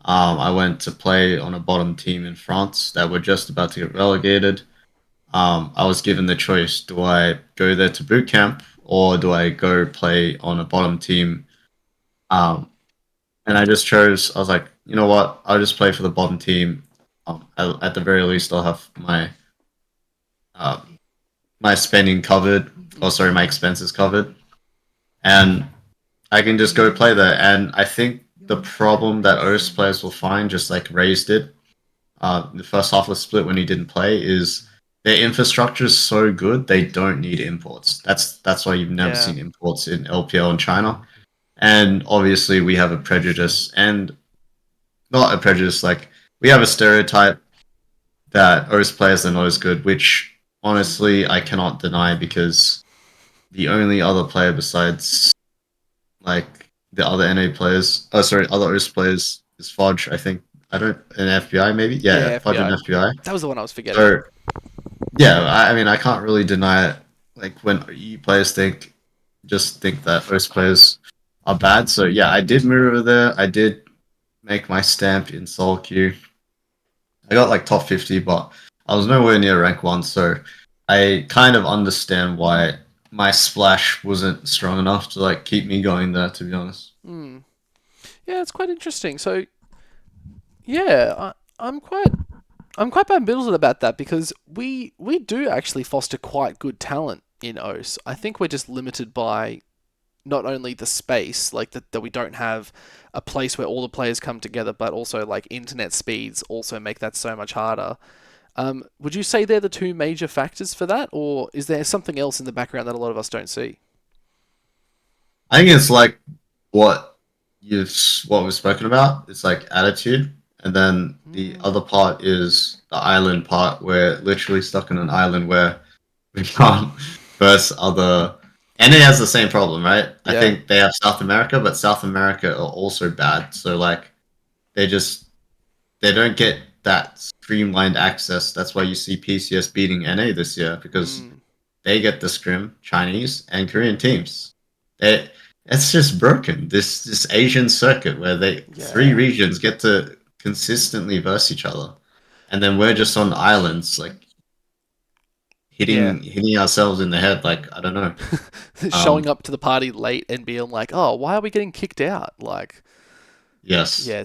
I went to play on a bottom team in France that were just about to get relegated. I was given the choice: do I go there to boot camp or do I go play on a bottom team? Um, and I just chose. I was like, you know what? I'll just play for the bottom team. At the very least, I'll have um, my spending covered, or sorry, my expenses covered, and I can just go play there. And I think the problem that OS players will find, just like Raze did, the first half of the split when he didn't play, is their infrastructure is so good they don't need imports. That's why you've never Yeah. seen imports in LPL in China. And obviously we have a prejudice, and not a prejudice, like we have a stereotype that OS players are not as good, which honestly I cannot deny because the only other player besides like the other NA players, oh sorry, other OS players is Fudge, I think. I don't an FBI maybe? Yeah, Yeah, Fudge and FBI. FBI. That was the one I was forgetting. So yeah, I mean I can't really deny it. Like when EU players think that OS players are bad. So yeah, I did move over there. I did make my stamp in solo queue. I got like top 50, but I was nowhere near rank 1, so I kind of understand why my splash wasn't strong enough to like keep me going there, to be honest. Hmm. Yeah, it's quite interesting. So yeah, I'm quite ambivalent about that because we do actually foster quite good talent in OS. I think we're just limited by not only the space, like that we don't have a place where all the players come together, but also like internet speeds also make that so much harder. Would you say they're the two major factors for that, or is there something else in the background that a lot of us don't see? I think it's like what what we've spoken about. It's like attitude, and then the Mm, other part is the island part. We're literally stuck in an island where we can't verse other. And it has the same problem, right? I yeah, think they have South America, but South America are also bad. So like they just they don't get that streamlined access. That's why you see PCS beating NA this year because mm, they get the scrim Chinese and Korean teams. It, it's just broken. This Asian circuit where they three yeah, regions get to consistently verse each other, and then we're just on islands like yeah. hitting ourselves in the head. Like I don't know. Showing Um, up to the party late and being like, "Oh, why are we getting kicked out?" Like, yes, yeah,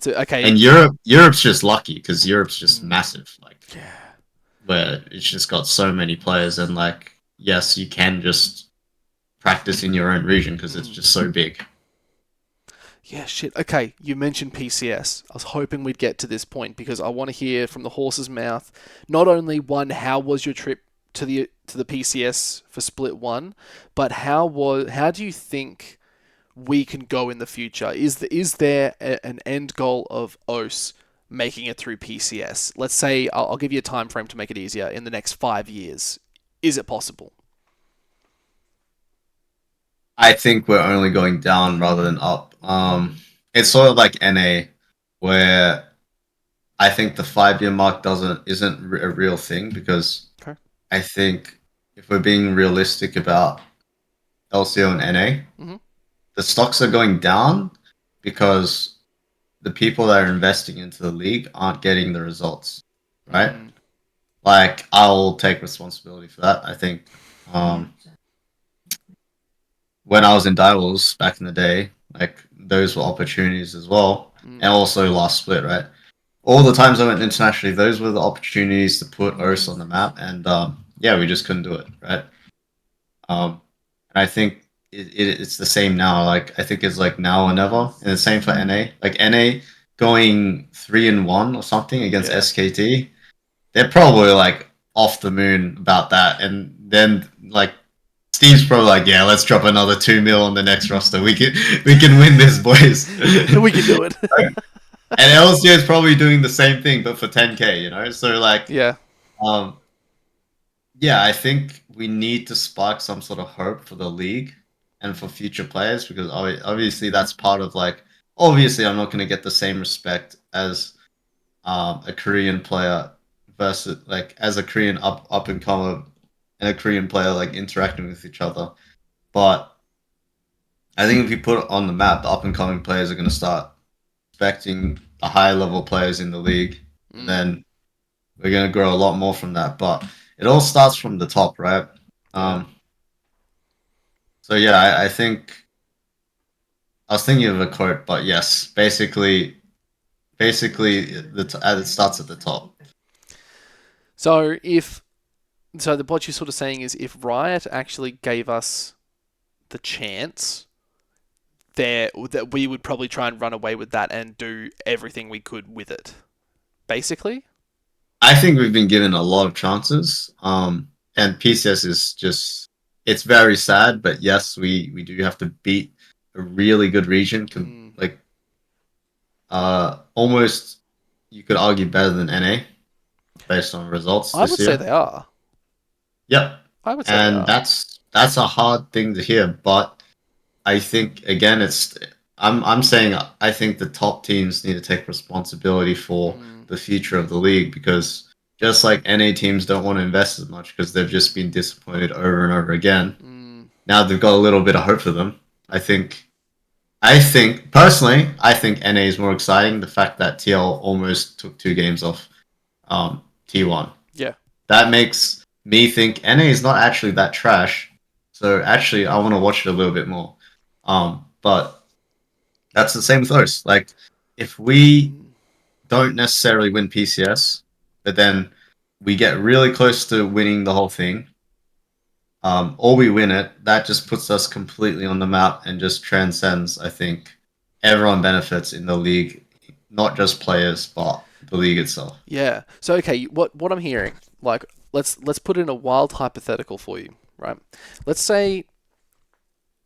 okay. and Europe's just lucky because Europe's just Mm, massive. Like yeah, where it's just got so many players, and like yes, you can just practice in your own region because it's mm. just so big. Yeah, shit. Okay, you mentioned PCS. I was hoping we'd get to this point because I want to hear from the horse's mouth. Not only one, how was your trip to the PCS for Split One, but how do you think we can go in the future? Is there an end goal of OS making it through PCS? Let's say I'll give you a time frame to make it easier. In the next 5 years, is it possible? I think we're only going down rather than up. It's sort of like NA, where I think the 5 year mark isn't a real thing because Okay. I think if we're being realistic about LCO and NA, Mm-hmm. the stocks are going down because the people that are investing into the league aren't getting the results, right? Mm, Like I'll take responsibility for that. I think um, when I was in Divals back in the day, like those were opportunities as well, and mm, also last split, right? All the times I went internationally, those were the opportunities to put OS on the map, and yeah, we just couldn't do it, right? And I think it's the same now. Like I think it's like now or never, and the same for NA. Like NA going 3-1 or something against yeah. SKT, they're probably like off the moon about that. And then like Steve's probably like, yeah, let's drop another 2 mil on the next roster. We can win this, boys. We can do it. And LCO is probably doing the same thing, but for 10K, you know. So like, Yeah. um, yeah, I think we need to spark some sort of hope for the league and for future players because obviously that's part of like. Obviously, I'm not going to get the same respect as a Korean player versus like as a Korean up and comer and a Korean player like interacting with each other. But I think if you put it on the map, the up and coming players are going to start expecting the higher level players in the league, and then we're going to grow a lot more from that. But it all starts from the top, right? Yeah. So yeah, I think I was thinking of a quote, but yes, basically, it starts at the top. So what you're sort of saying is if Riot actually gave us the chance, there that we would probably try and run away with that and do everything we could with it. Basically. I think we've been given a lot of chances. And PCS is just it's very sad, but yes, we do have to beat a really good region, like almost you could argue better than NA based on results I this would say year. they are. Yep, I would say they and are. that's a hard thing to hear, but I think again, I'm saying I think the top teams need to take responsibility for the future of the league because just like NA teams don't want to invest as much because they've just been disappointed over and over again. Now they've got a little bit of hope for them. I think personally, I think NA is more exciting. The fact that TL almost took 2 games off T1. Yeah. That makes me think NA is not actually that trash. So actually, I want to watch it a little bit more. But that's the same with us. Like, if we don't necessarily win PCS, but then we get really close to winning the whole thing, or we win it, that just puts us completely on the map and just transcends. I think everyone benefits in the league, not just players, but the league itself. Yeah. So okay, what I'm hearing, like let's put in a wild hypothetical for you, right? Let's say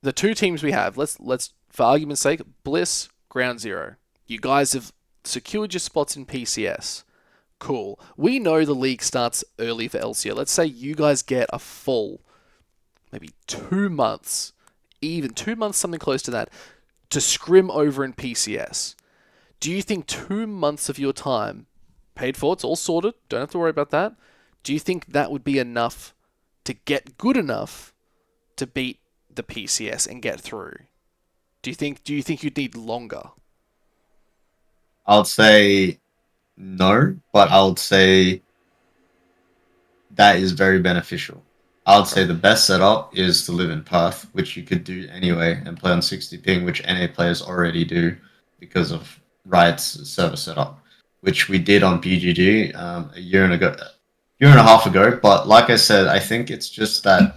the two teams we have, let's for argument's sake, Bliss, Ground Zero. You guys have secured your spots in PCS. Cool. We know the league starts early for LCO. Let's say you guys get a full maybe 2 months, even 2 months, something close to that, to scrim over in PCS. Do you think 2 months of your time paid for, it's all sorted, don't have to worry about that? Do you think that would be enough to get good enough to beat the PCS and get through? Do you think you'd need longer? I would say no, but I would say that is very beneficial. I would say Okay. the best setup is to live in Perth, which you could do anyway, and play on 60 ping, which NA players already do because of Riot's server setup, which we did on PGG year and a half ago. But like I said, I think it's just that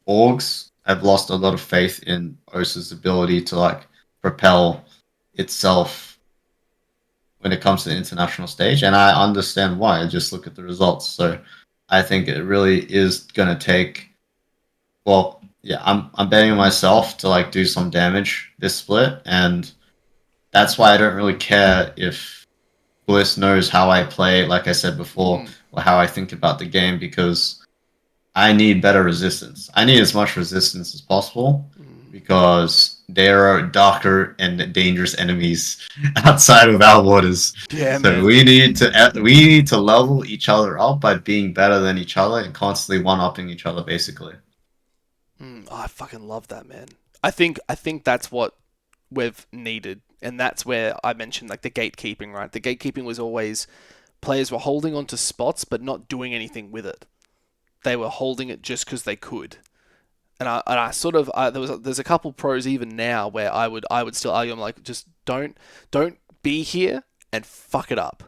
orgs have lost a lot of faith in OS's ability to like propel itself when it comes to the international stage, and I understand why. Just look at the results. So I think it really is gonna take. Well, yeah, I'm betting on myself to like do some damage this split, and that's why I don't really care if Bliss knows how I play, like I said before, or how I think about the game, because I need better resistance. I need as much resistance as possible because there are darker and dangerous enemies outside of our waters. Yeah, So man. we need to level each other up by being better than each other and constantly one-upping each other, basically. Oh, I fucking love that, man. I think that's what we've needed, and that's where I mentioned like the gatekeeping, right? The gatekeeping was always players were holding on to spots but not doing anything with it. They were holding it just because they could. And I sort of there's a couple pros even now where I would still argue I'm like just don't be here and fuck it up.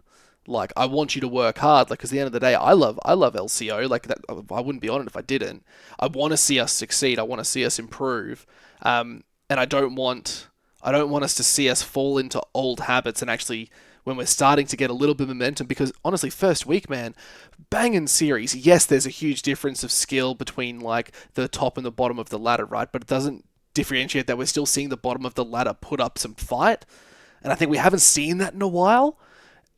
Like I want you to work hard. Like because at the end of the day I love LCO. Like that I wouldn't be on it if I didn't. I want to see us succeed. I want to see us improve. And I don't want us to see us fall into old habits and actually when we're starting to get a little bit of momentum. Because honestly, first week, man, banging series. Yes, there's a huge difference of skill between like the top and the bottom of the ladder, right? But it doesn't differentiate that we're still seeing the bottom of the ladder put up some fight. And I think we haven't seen that in a while.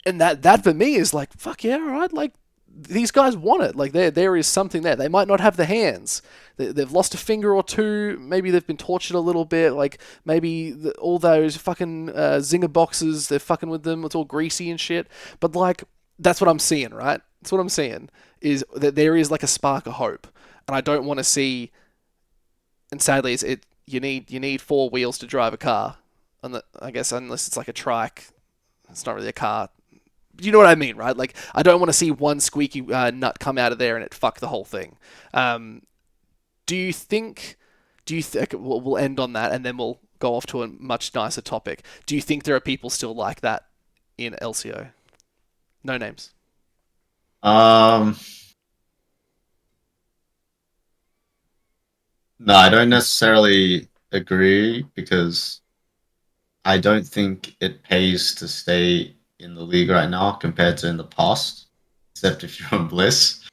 And that for me is like, fuck yeah, all right. Like, these guys want it. Like, there is something there. They might not have the hands. They've lost a finger or two. Maybe they've been tortured a little bit. Like, maybe all those fucking zinger boxes, they're fucking with them. It's all greasy and shit. But, like, that's what I'm seeing, right? That's what I'm seeing, is that there is, like, a spark of hope. And I don't want to see... And sadly, you need four wheels to drive a car. And I guess unless it's like a trike, it's not really a car. You know what I mean, right? Like, I don't want to see one squeaky nut come out of there and it fuck the whole thing. Do you think? We'll end on that and then we'll go off to a much nicer topic. Do you think there are people still like that in LCO? No names. Um, no, I don't necessarily agree because I don't think it pays to stay in the league right now compared to in the past, except if you're on Bliss.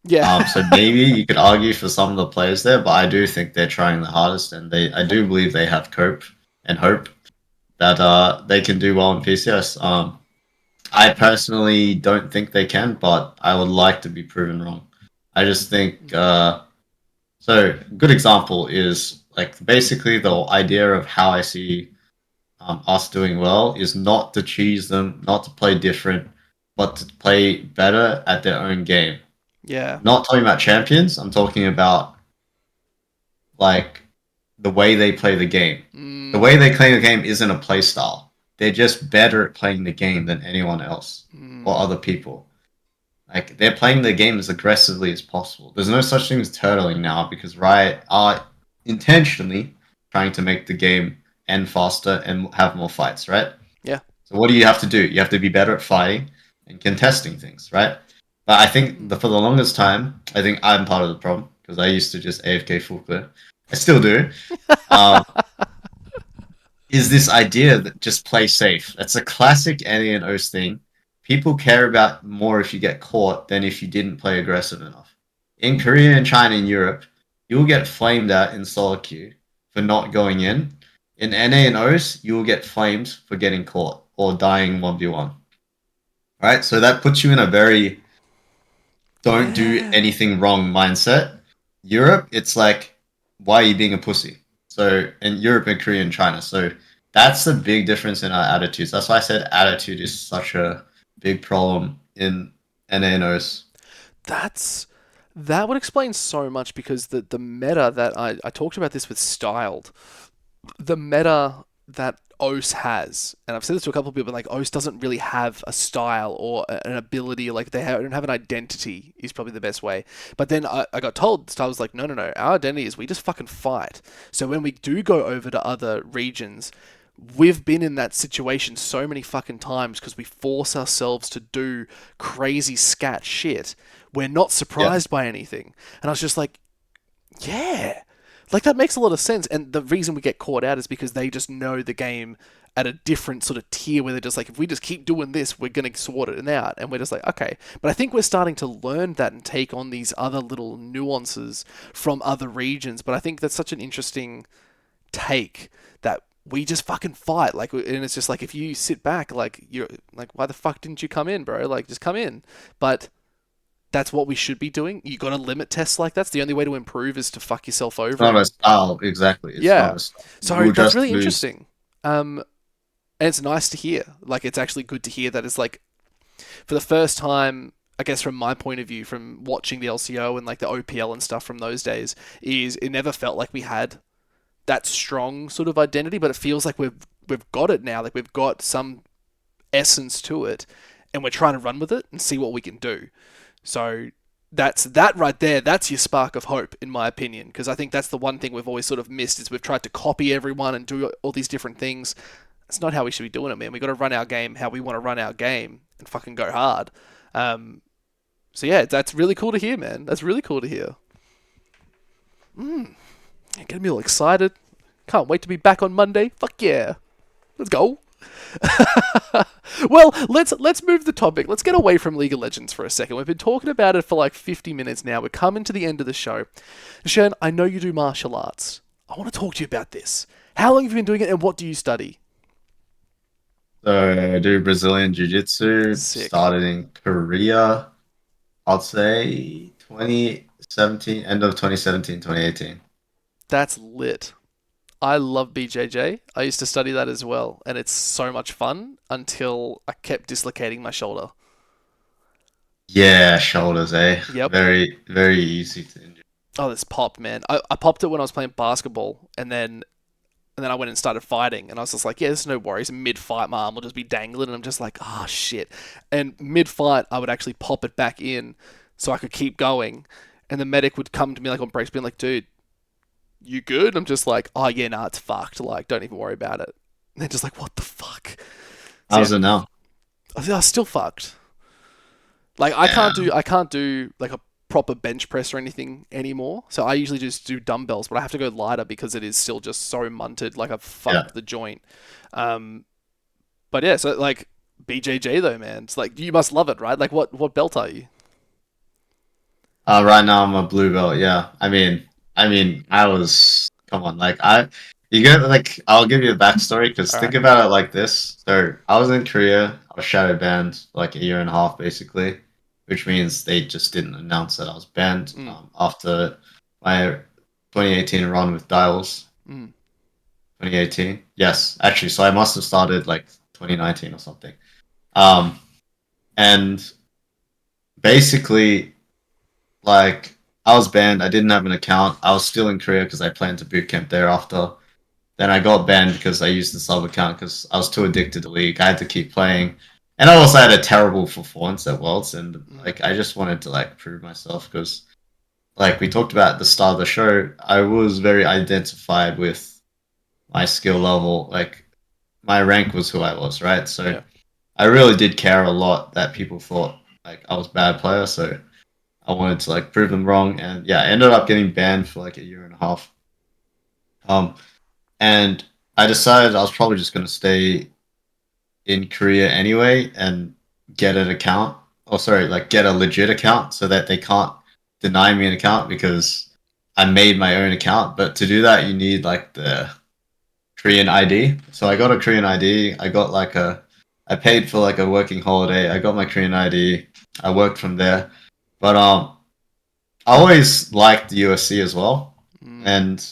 Yeah. So maybe you could argue for some of the players there, but I do think they're trying the hardest, and I do believe they have cope and hope that they can do well in PCS. I personally don't think they can, but I would like to be proven wrong. I just think so. A good example is like basically the idea of how I see us doing well is not to cheese them, not to play different, but to play better at their own game. Yeah. Not talking about champions. I'm talking about like the way they play the game. The way they play the game isn't a play style. They're just better at playing the game than anyone else or other people. Like they're playing the game as aggressively as possible. There's no such thing as turtling now because Riot are intentionally trying to make the game end faster and have more fights, right? Yeah. So what do you have to do? You have to be better at fighting and contesting things, right? But I think for the longest time, I think I'm part of the problem because I used to just AFK full clear. I still do. Is this idea that just play safe? That's a classic NA and OS thing. People care about more if you get caught than if you didn't play aggressive enough. In Korea and China and Europe, you'll get flamed out in solo queue for not going in. In NA and OS, you will get flamed for getting caught or dying 1v1. Right? So that puts you in a very don't do anything wrong mindset. Europe, it's like, why are you being a pussy? So in Europe and Korea and China. So that's the big difference in our attitudes. That's why I said attitude is such a big problem in NA and OS. That would explain so much because the meta that I talked about this with Styled, the meta that OS has, and I've said this to a couple of people, like OS doesn't really have a style or an ability, like don't have an identity is probably the best way. But then I got told, Style was like, no, our identity is we just fucking fight. So when we do go over to other regions, we've been in that situation so many fucking times because we force ourselves to do crazy scat shit. We're not surprised by anything. And I was just like, yeah. Like, that makes a lot of sense. And the reason we get caught out is because they just know the game at a different sort of tier where they're just like, if we just keep doing this, we're going to sort it out. And we're just like, okay. But I think we're starting to learn that and take on these other little nuances from other regions. But I think that's such an interesting take that we just fucking fight. Like, and it's just like, if you sit back, like, you're like, why the fuck didn't you come in, bro? Like, just come in. But that's what we should be doing. You got to limit tests like that. It's the only way to improve is to fuck yourself over. It's not a style, exactly. It's yeah. not a style. So that's really interesting. And it's nice to hear. Like, it's actually good to hear that it's like, for the first time, I guess from my point of view, from watching the LCO and like the OPL and stuff from those days, is it never felt like we had that strong sort of identity, but it feels like we've got it now. Like, we've got some essence to it, and we're trying to run with it and see what we can do. So that's that right there. That's your spark of hope, in my opinion, because I think that's the one thing we've always sort of missed is we've tried to copy everyone and do all these different things. It's not how we should be doing it, man. We got to run our game how we want to run our game and fucking go hard. So yeah, that's really cool to hear, man. That's really cool to hear. Getting me all excited. Can't wait to be back on Monday. Fuck yeah. Let's go. Well, let's move the topic. Let's get away from League of Legends for a second. We've been talking about it for like 50 minutes now. We're coming to the end of the show. Shern, I know you do martial arts. I want to talk to you about this. How long have you been doing it, and what do you study? So I do Brazilian Jiu Jitsu. Sick. Started in Korea. I'd say 2017, end of 2017, 2018. That's lit. I love BJJ. I used to study that as well, and it's so much fun until I kept dislocating my shoulder. Yeah, shoulders, eh? Yep. Very, very easy to injure. Oh, this popped, man. I popped it when I was playing basketball, and then I went and started fighting, and I was just like, yeah, there's no worries. Mid fight, my arm will just be dangling, and I'm just like, oh shit. And mid fight, I would actually pop it back in so I could keep going, and the medic would come to me like on breaks, being like, dude, you good? I'm just like, oh yeah, nah, it's fucked. Like, don't even worry about it. And they're just like, what the fuck? So yeah, How's it now? I was still fucked. Like Yeah, I can't do like a proper bench press or anything anymore. So I usually just do dumbbells, but I have to go lighter because it is still just so munted. Like I've yeah. fucked the joint. Um, but yeah, so like BJJ though, man, it's like you must love it, right? Like what belt are you? Right now I'm a blue belt. Yeah, I was. Come on, you get like, I'll give you a backstory because All right. think about it like this. So I was in Korea. I was shadow banned for like a year and a half, basically, which means they just didn't announce that I was banned Mm, after my 2018 run with Dials. mm, 2018, yes, actually. So I must have started like 2019 or something. Um, and basically, like, I was banned. I didn't have an account. I was still in Korea because I planned to boot camp thereafter. Then I got banned because I used the sub account because I was too addicted to League. I had to keep playing, and I also had a terrible performance at Worlds, and mm, like I just wanted to like prove myself because like we talked about at the start of the show, I was very identified with my skill level. Like my rank was who I was, right? So yeah. I really did care a lot that people thought like I was a bad player. So I wanted to like prove them wrong, and yeah, I ended up getting banned for like a year and a half. Um, and I decided I was probably just gonna stay in Korea anyway and get an account. Oh, sorry, like get a legit account so that they can't deny me an account because I made my own account. But to do that, you need like the Korean ID. So I got Mm, a Korean ID. I paid for like a working holiday. I got my Korean ID. I worked from there. But I always liked the UFC as well, mm. and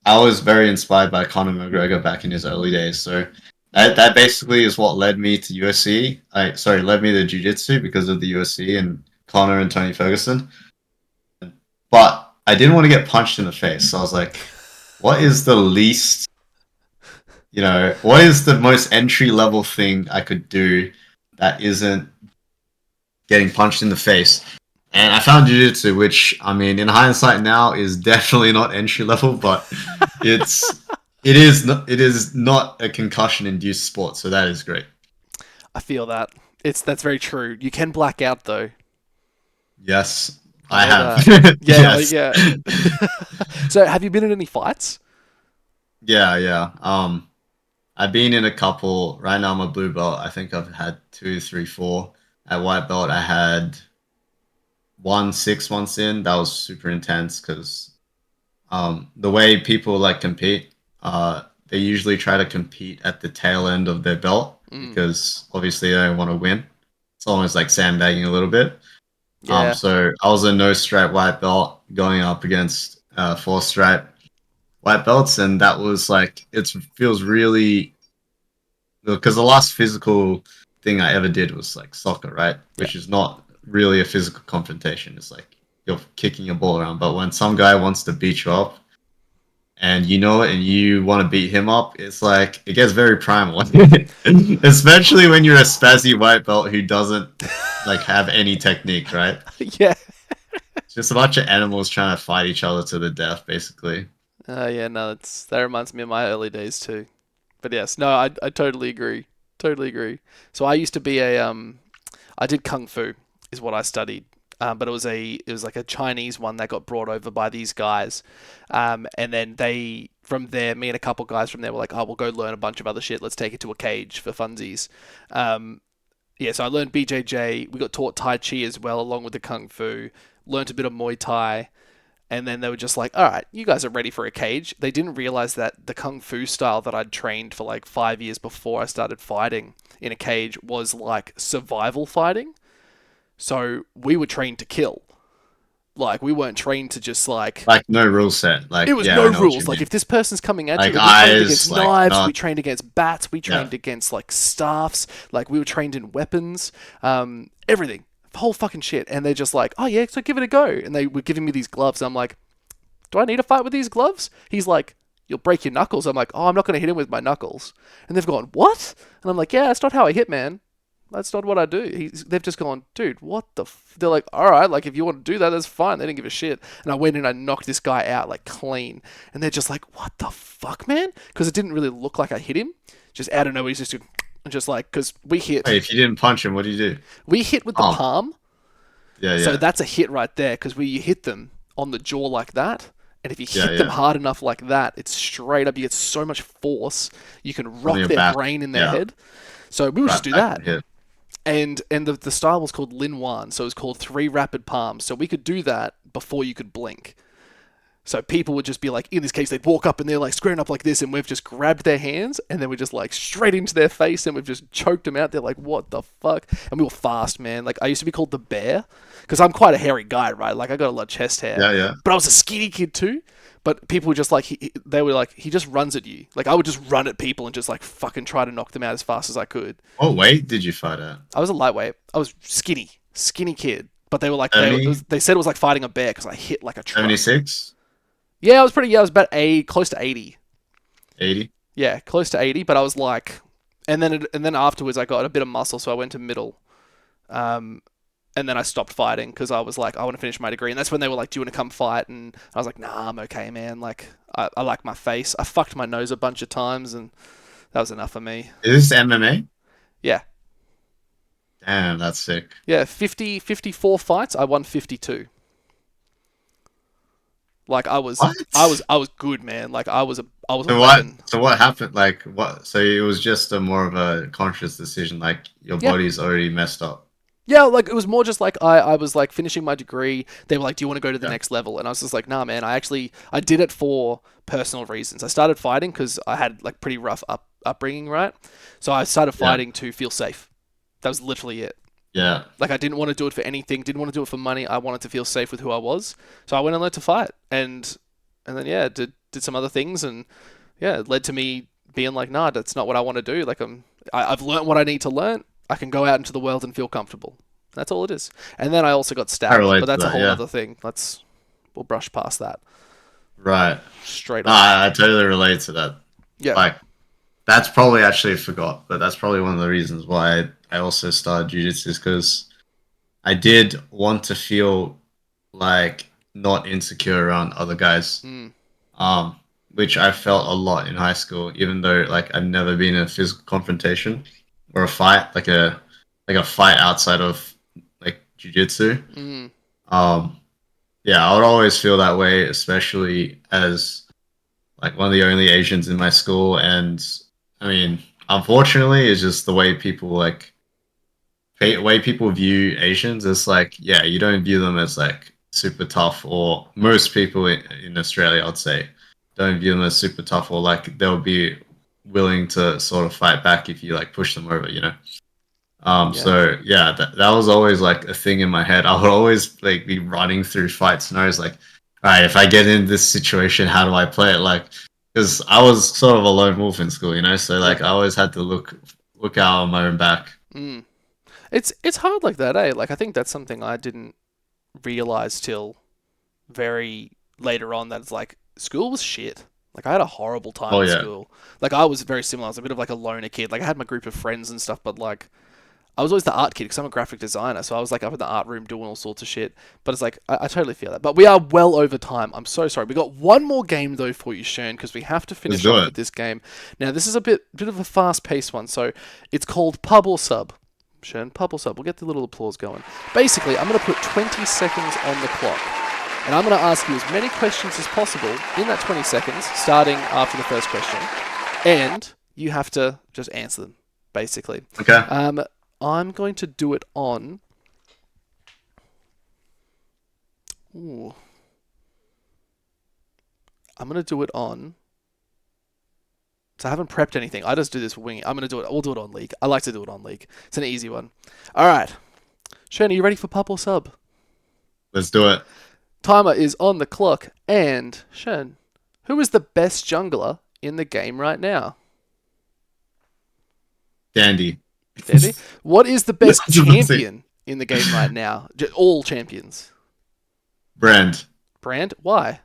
I was very inspired by Conor McGregor back in his early days. So that basically is what led me to UFC. Led me to Jiu Jitsu because of the UFC and Conor and Tony Ferguson. But I didn't want to get punched in the face. So I was like, what is the least, what is the most entry level thing I could do that isn't getting punched in the face? And I found jiu-jitsu, which I mean, in hindsight now, is definitely not entry level, but it's it is not a concussion-induced sport, so that is great. I feel that. That's very true. You can black out though. Yes, I I know have. that. Yeah, like Yes. yeah. So have you been in any fights? Yeah, yeah. I've been in a couple. Right now, I'm a blue belt. I think I've had two, three, four. At white belt, I had one 6 months in. That was super intense because the way people like compete, they usually try to compete at the tail end of their belt Mm, because obviously they want to win. It's almost like sandbagging a little bit. yeah. So I was a no stripe white belt going up against four stripe white belts, and that was like it feels really because the last physical thing I ever did was like soccer, right? Yeah. Which is not really a physical confrontation. It's like you're kicking a ball around, but when some guy wants to beat you up and you know it and you want to beat him up, it's like it gets very primal. Especially when you're a spazzy white belt who doesn't like have any technique, right? Yeah. It's just a bunch of animals trying to fight each other to the death, basically. Yeah, no, that reminds me of my early days too. But yes, no, I totally agree. Totally agree. So I used to be I did kung fu is what I studied. But it was like a Chinese one that got brought over by these guys. And then they from there, me and a couple guys from there were like, oh, we'll go learn a bunch of other shit. Let's take it to a cage for funsies. Yeah, so I learned BJJ. We got taught Tai Chi as well, along with the Kung Fu. Learned a bit of Muay Thai. And then they were just like, all right, you guys are ready for a cage. They didn't realize that the Kung Fu style that I'd trained for like 5 years before I started fighting in a cage was like survival fighting. So we were trained to kill. Like, we weren't trained to just like... Like, no rule set. Like, It was yeah, no I know what you rules. Like, mean. if this person's coming at Like, you, we trained eyes, against like, knives, not... we trained against bats, we trained Yeah. against like staffs, like we were trained in weapons, everything. The whole fucking shit. And they're just like, oh yeah, so give it a go. And they were giving me these gloves. And I'm like, do I need to fight with these gloves? He's like, you'll break your knuckles. I'm like, oh, I'm not going to hit him with my knuckles. And they've gone, what? And I'm like, yeah, that's not how I hit, man. That's not what I do. They've just gone, dude, what the They're like, all right, like, if you want to do that, that's fine. They didn't give a shit. And I went in and I knocked this guy out, like, clean. And they're just like, what the fuck, man? Because it didn't really look like I hit him. Just out of nowhere, he's just like, because we hit. Hey, if you didn't punch him, what do you do? We hit with the palm. Yeah, yeah. So that's a hit right there, because you hit them on the jaw like that. And if you hit them yeah. hard enough like that, it's straight up. You get so much force, you can rock your their back. brain in their Yeah. head. So we would just do that. Yeah. And the style was called Lin Wan, so it was called 3 rapid palms. So we could do that before you could blink. So people would just be like, in this case, they'd walk up and they're like squaring up like this, and we've just grabbed their hands, and then we're just like straight into their face, and we've just choked them out. They're like, what the fuck? And we were fast, man. Like, I used to be called the bear, because I'm quite a hairy guy, right? Like, I got a lot of chest hair. Yeah, yeah. But I was a skinny kid too. But people were just like, they were like, he just runs at you. Like, I would just run at people and just like fucking try to knock them out as fast as I could. What weight did you fight at? I was a lightweight. I was skinny kid. But they were like, 70? they said it was like fighting a bear because I hit like a truck. 76? Yeah, I was about close to 80. 80? Yeah, close to 80. But I was like, and then afterwards I got a bit of muscle, so I went to middle. And then I stopped fighting because I was like, I want to finish my degree. And that's when they were like, do you want to come fight? And I was like, nah, I'm okay, man. Like, I like my face. I fucked my nose a bunch of times, and that was enough for me. Is this MMA? Yeah. Damn, that's sick. Yeah, 54 fights. I won 52. Like, I was good, man. Like, I was a weapon. So what happened? Like, what? So it was just more of a conscious decision. Like, your body's already messed up. Yeah, like, it was more just like I was like finishing my degree. They were like, do you want to go to the next level? And I was just like, nah, man, I did it for personal reasons. I started fighting because I had like pretty rough upbringing, right? So I started fighting to feel safe. That was literally it. Yeah. Like, I didn't want to do it for anything, didn't want to do it for money. I wanted to feel safe with who I was. So I went and learned to fight. And then, yeah, did some other things. And, yeah, it led to me being like, nah, that's not what I want to do. Like, I've learned what I need to learn. I can go out into the world and feel comfortable. That's all it is. And then I also got stabbed, but that's a whole other thing. We'll brush past that. Right. Straight up. I totally relate to that. Yeah. Like, that's probably actually forgot, but that's probably one of the reasons why I also started jiu-jitsu, is because I did want to feel like not insecure around other guys. Which I felt a lot in high school, even though like I've never been in a physical confrontation or a fight, like a fight outside of like jiu-jitsu. Yeah, I would always feel that way, especially as like one of the only Asians in my school. And I mean, unfortunately, it's just the way people view Asians. It's like, yeah, you don't view them as like super tough, or most people in Australia, I'd say, don't view them as super tough, or like they'll be willing to sort of fight back if you like push them over, you know. So yeah, that was always like a thing in my head. I would always like be running through fights, and I was like, all right, if I get in this situation, how do I play it? Like, because I was sort of a lone wolf in school, you know, so like I always had to look out on my own back. It's hard like that, eh? Like, I think that's something I didn't realize till very later on, that it's like, school was shit. Like, I had a horrible time in school. Like, I was very similar. I was a bit of like a loner kid. Like, I had my group of friends and stuff, but like, I was always the art kid because I'm a graphic designer. So I was like up in the art room doing all sorts of shit. But it's like, I totally feel that. But we are well over time. I'm so sorry. We got one more game though for you, Shern, because we have to finish off with this game. Now, this is a bit of a fast-paced one. So it's called Pub or Sub. Shern, Pub or Sub. We'll get the little applause going. Basically, I'm going to put 20 seconds on the clock. And I'm going to ask you as many questions as possible in that 20 seconds, starting after the first question. And you have to just answer them, basically. Okay. I'm going to do it on... Ooh. I'm going to do it on... So I haven't prepped anything. I just do this wing. I'm going to do it. We'll do it on League. I like to do it on League. It's an easy one. All right. Shern, are you ready for pub or sub? Let's do it. Timer is on the clock. And Shern, who is the best jungler in the game right now? Dandy. Dandy? What is the best That's what I'm saying. champion in the game right now? All champions. Brand. Brand? Why?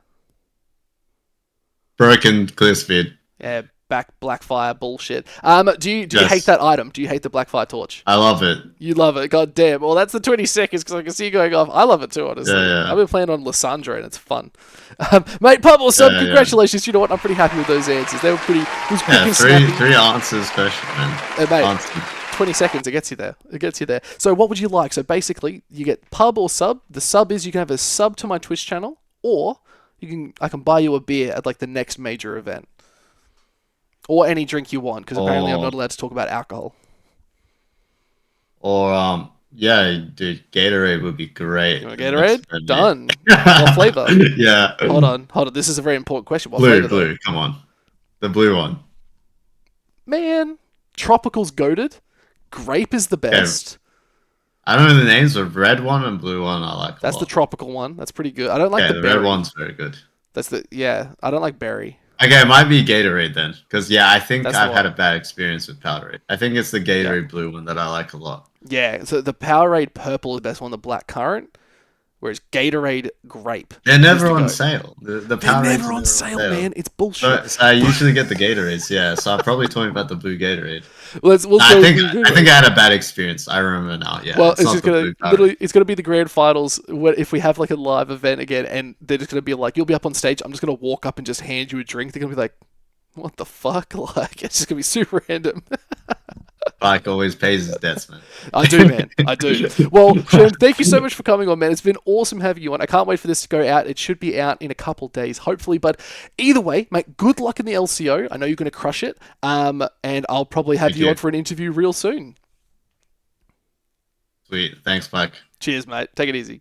Broken clear speed. Yeah, Blackfire bullshit. Do you Yes. hate that item? Do you hate the Blackfire torch? I love it. You love it. God damn. Well, that's the 20 seconds because I can see you going off. I love it too, honestly. Yeah. I've been playing on Lissandra and it's fun. Mate, pub or sub, Yeah. congratulations. You know what? I'm pretty happy with those answers. They were pretty... It was quick Yeah, and snappy. three answers question, man. Mate, Answer. 20 seconds, it gets you there. It gets you there. So what would you like? So basically, you get pub or sub. The sub is you can have a sub to my Twitch channel, or I can buy you a beer at like the next major event. Or any drink you want, because apparently I'm not allowed to talk about alcohol. Or yeah, dude, Gatorade would be great. You want Gatorade? Done. What flavor? Yeah. Hold on. This is a very important question. What Blue, flavor? blue. Come on, the blue one. Man, tropical's goated. Grape is the best. I don't know the names, but red one and blue one I like. That's the tropical one. That's pretty good. I don't like the berry. red one's very good. I don't like berry. Okay, it might be Gatorade then, because I think That's I've had a bad experience with Powerade. I think it's the Gatorade blue one that I like a lot. Yeah, so the Powerade purple is the best one, the black currant, whereas Gatorade grape. They're never is the on goat. sale. The They're Powerades never are on sale, man. It's bullshit. So I usually get the Gatorades, yeah. So I'm probably talking about the blue Gatorade. We'll I go think with blue I think Gatorade. I had a bad experience. I remember now. Yeah. Well, it's not just the gonna blue Powerade. literally, it's gonna be the grand finals. If we have like a live event again, and they're just gonna be like, you'll be up on stage. I'm just gonna walk up and just hand you a drink. They're gonna be like, what the fuck? Like, it's just gonna be super random. Pike always pays his debts, man. I do, man. I do. Well, Shern, thank you so much for coming on, man. It's been awesome having you on. I can't wait for this to go out. It should be out in a couple of days, hopefully. But either way, mate, good luck in the LCO. I know you're going to crush it. And I'll probably have you on for an interview real soon. Sweet. Thanks, Pike. Cheers, mate. Take it easy.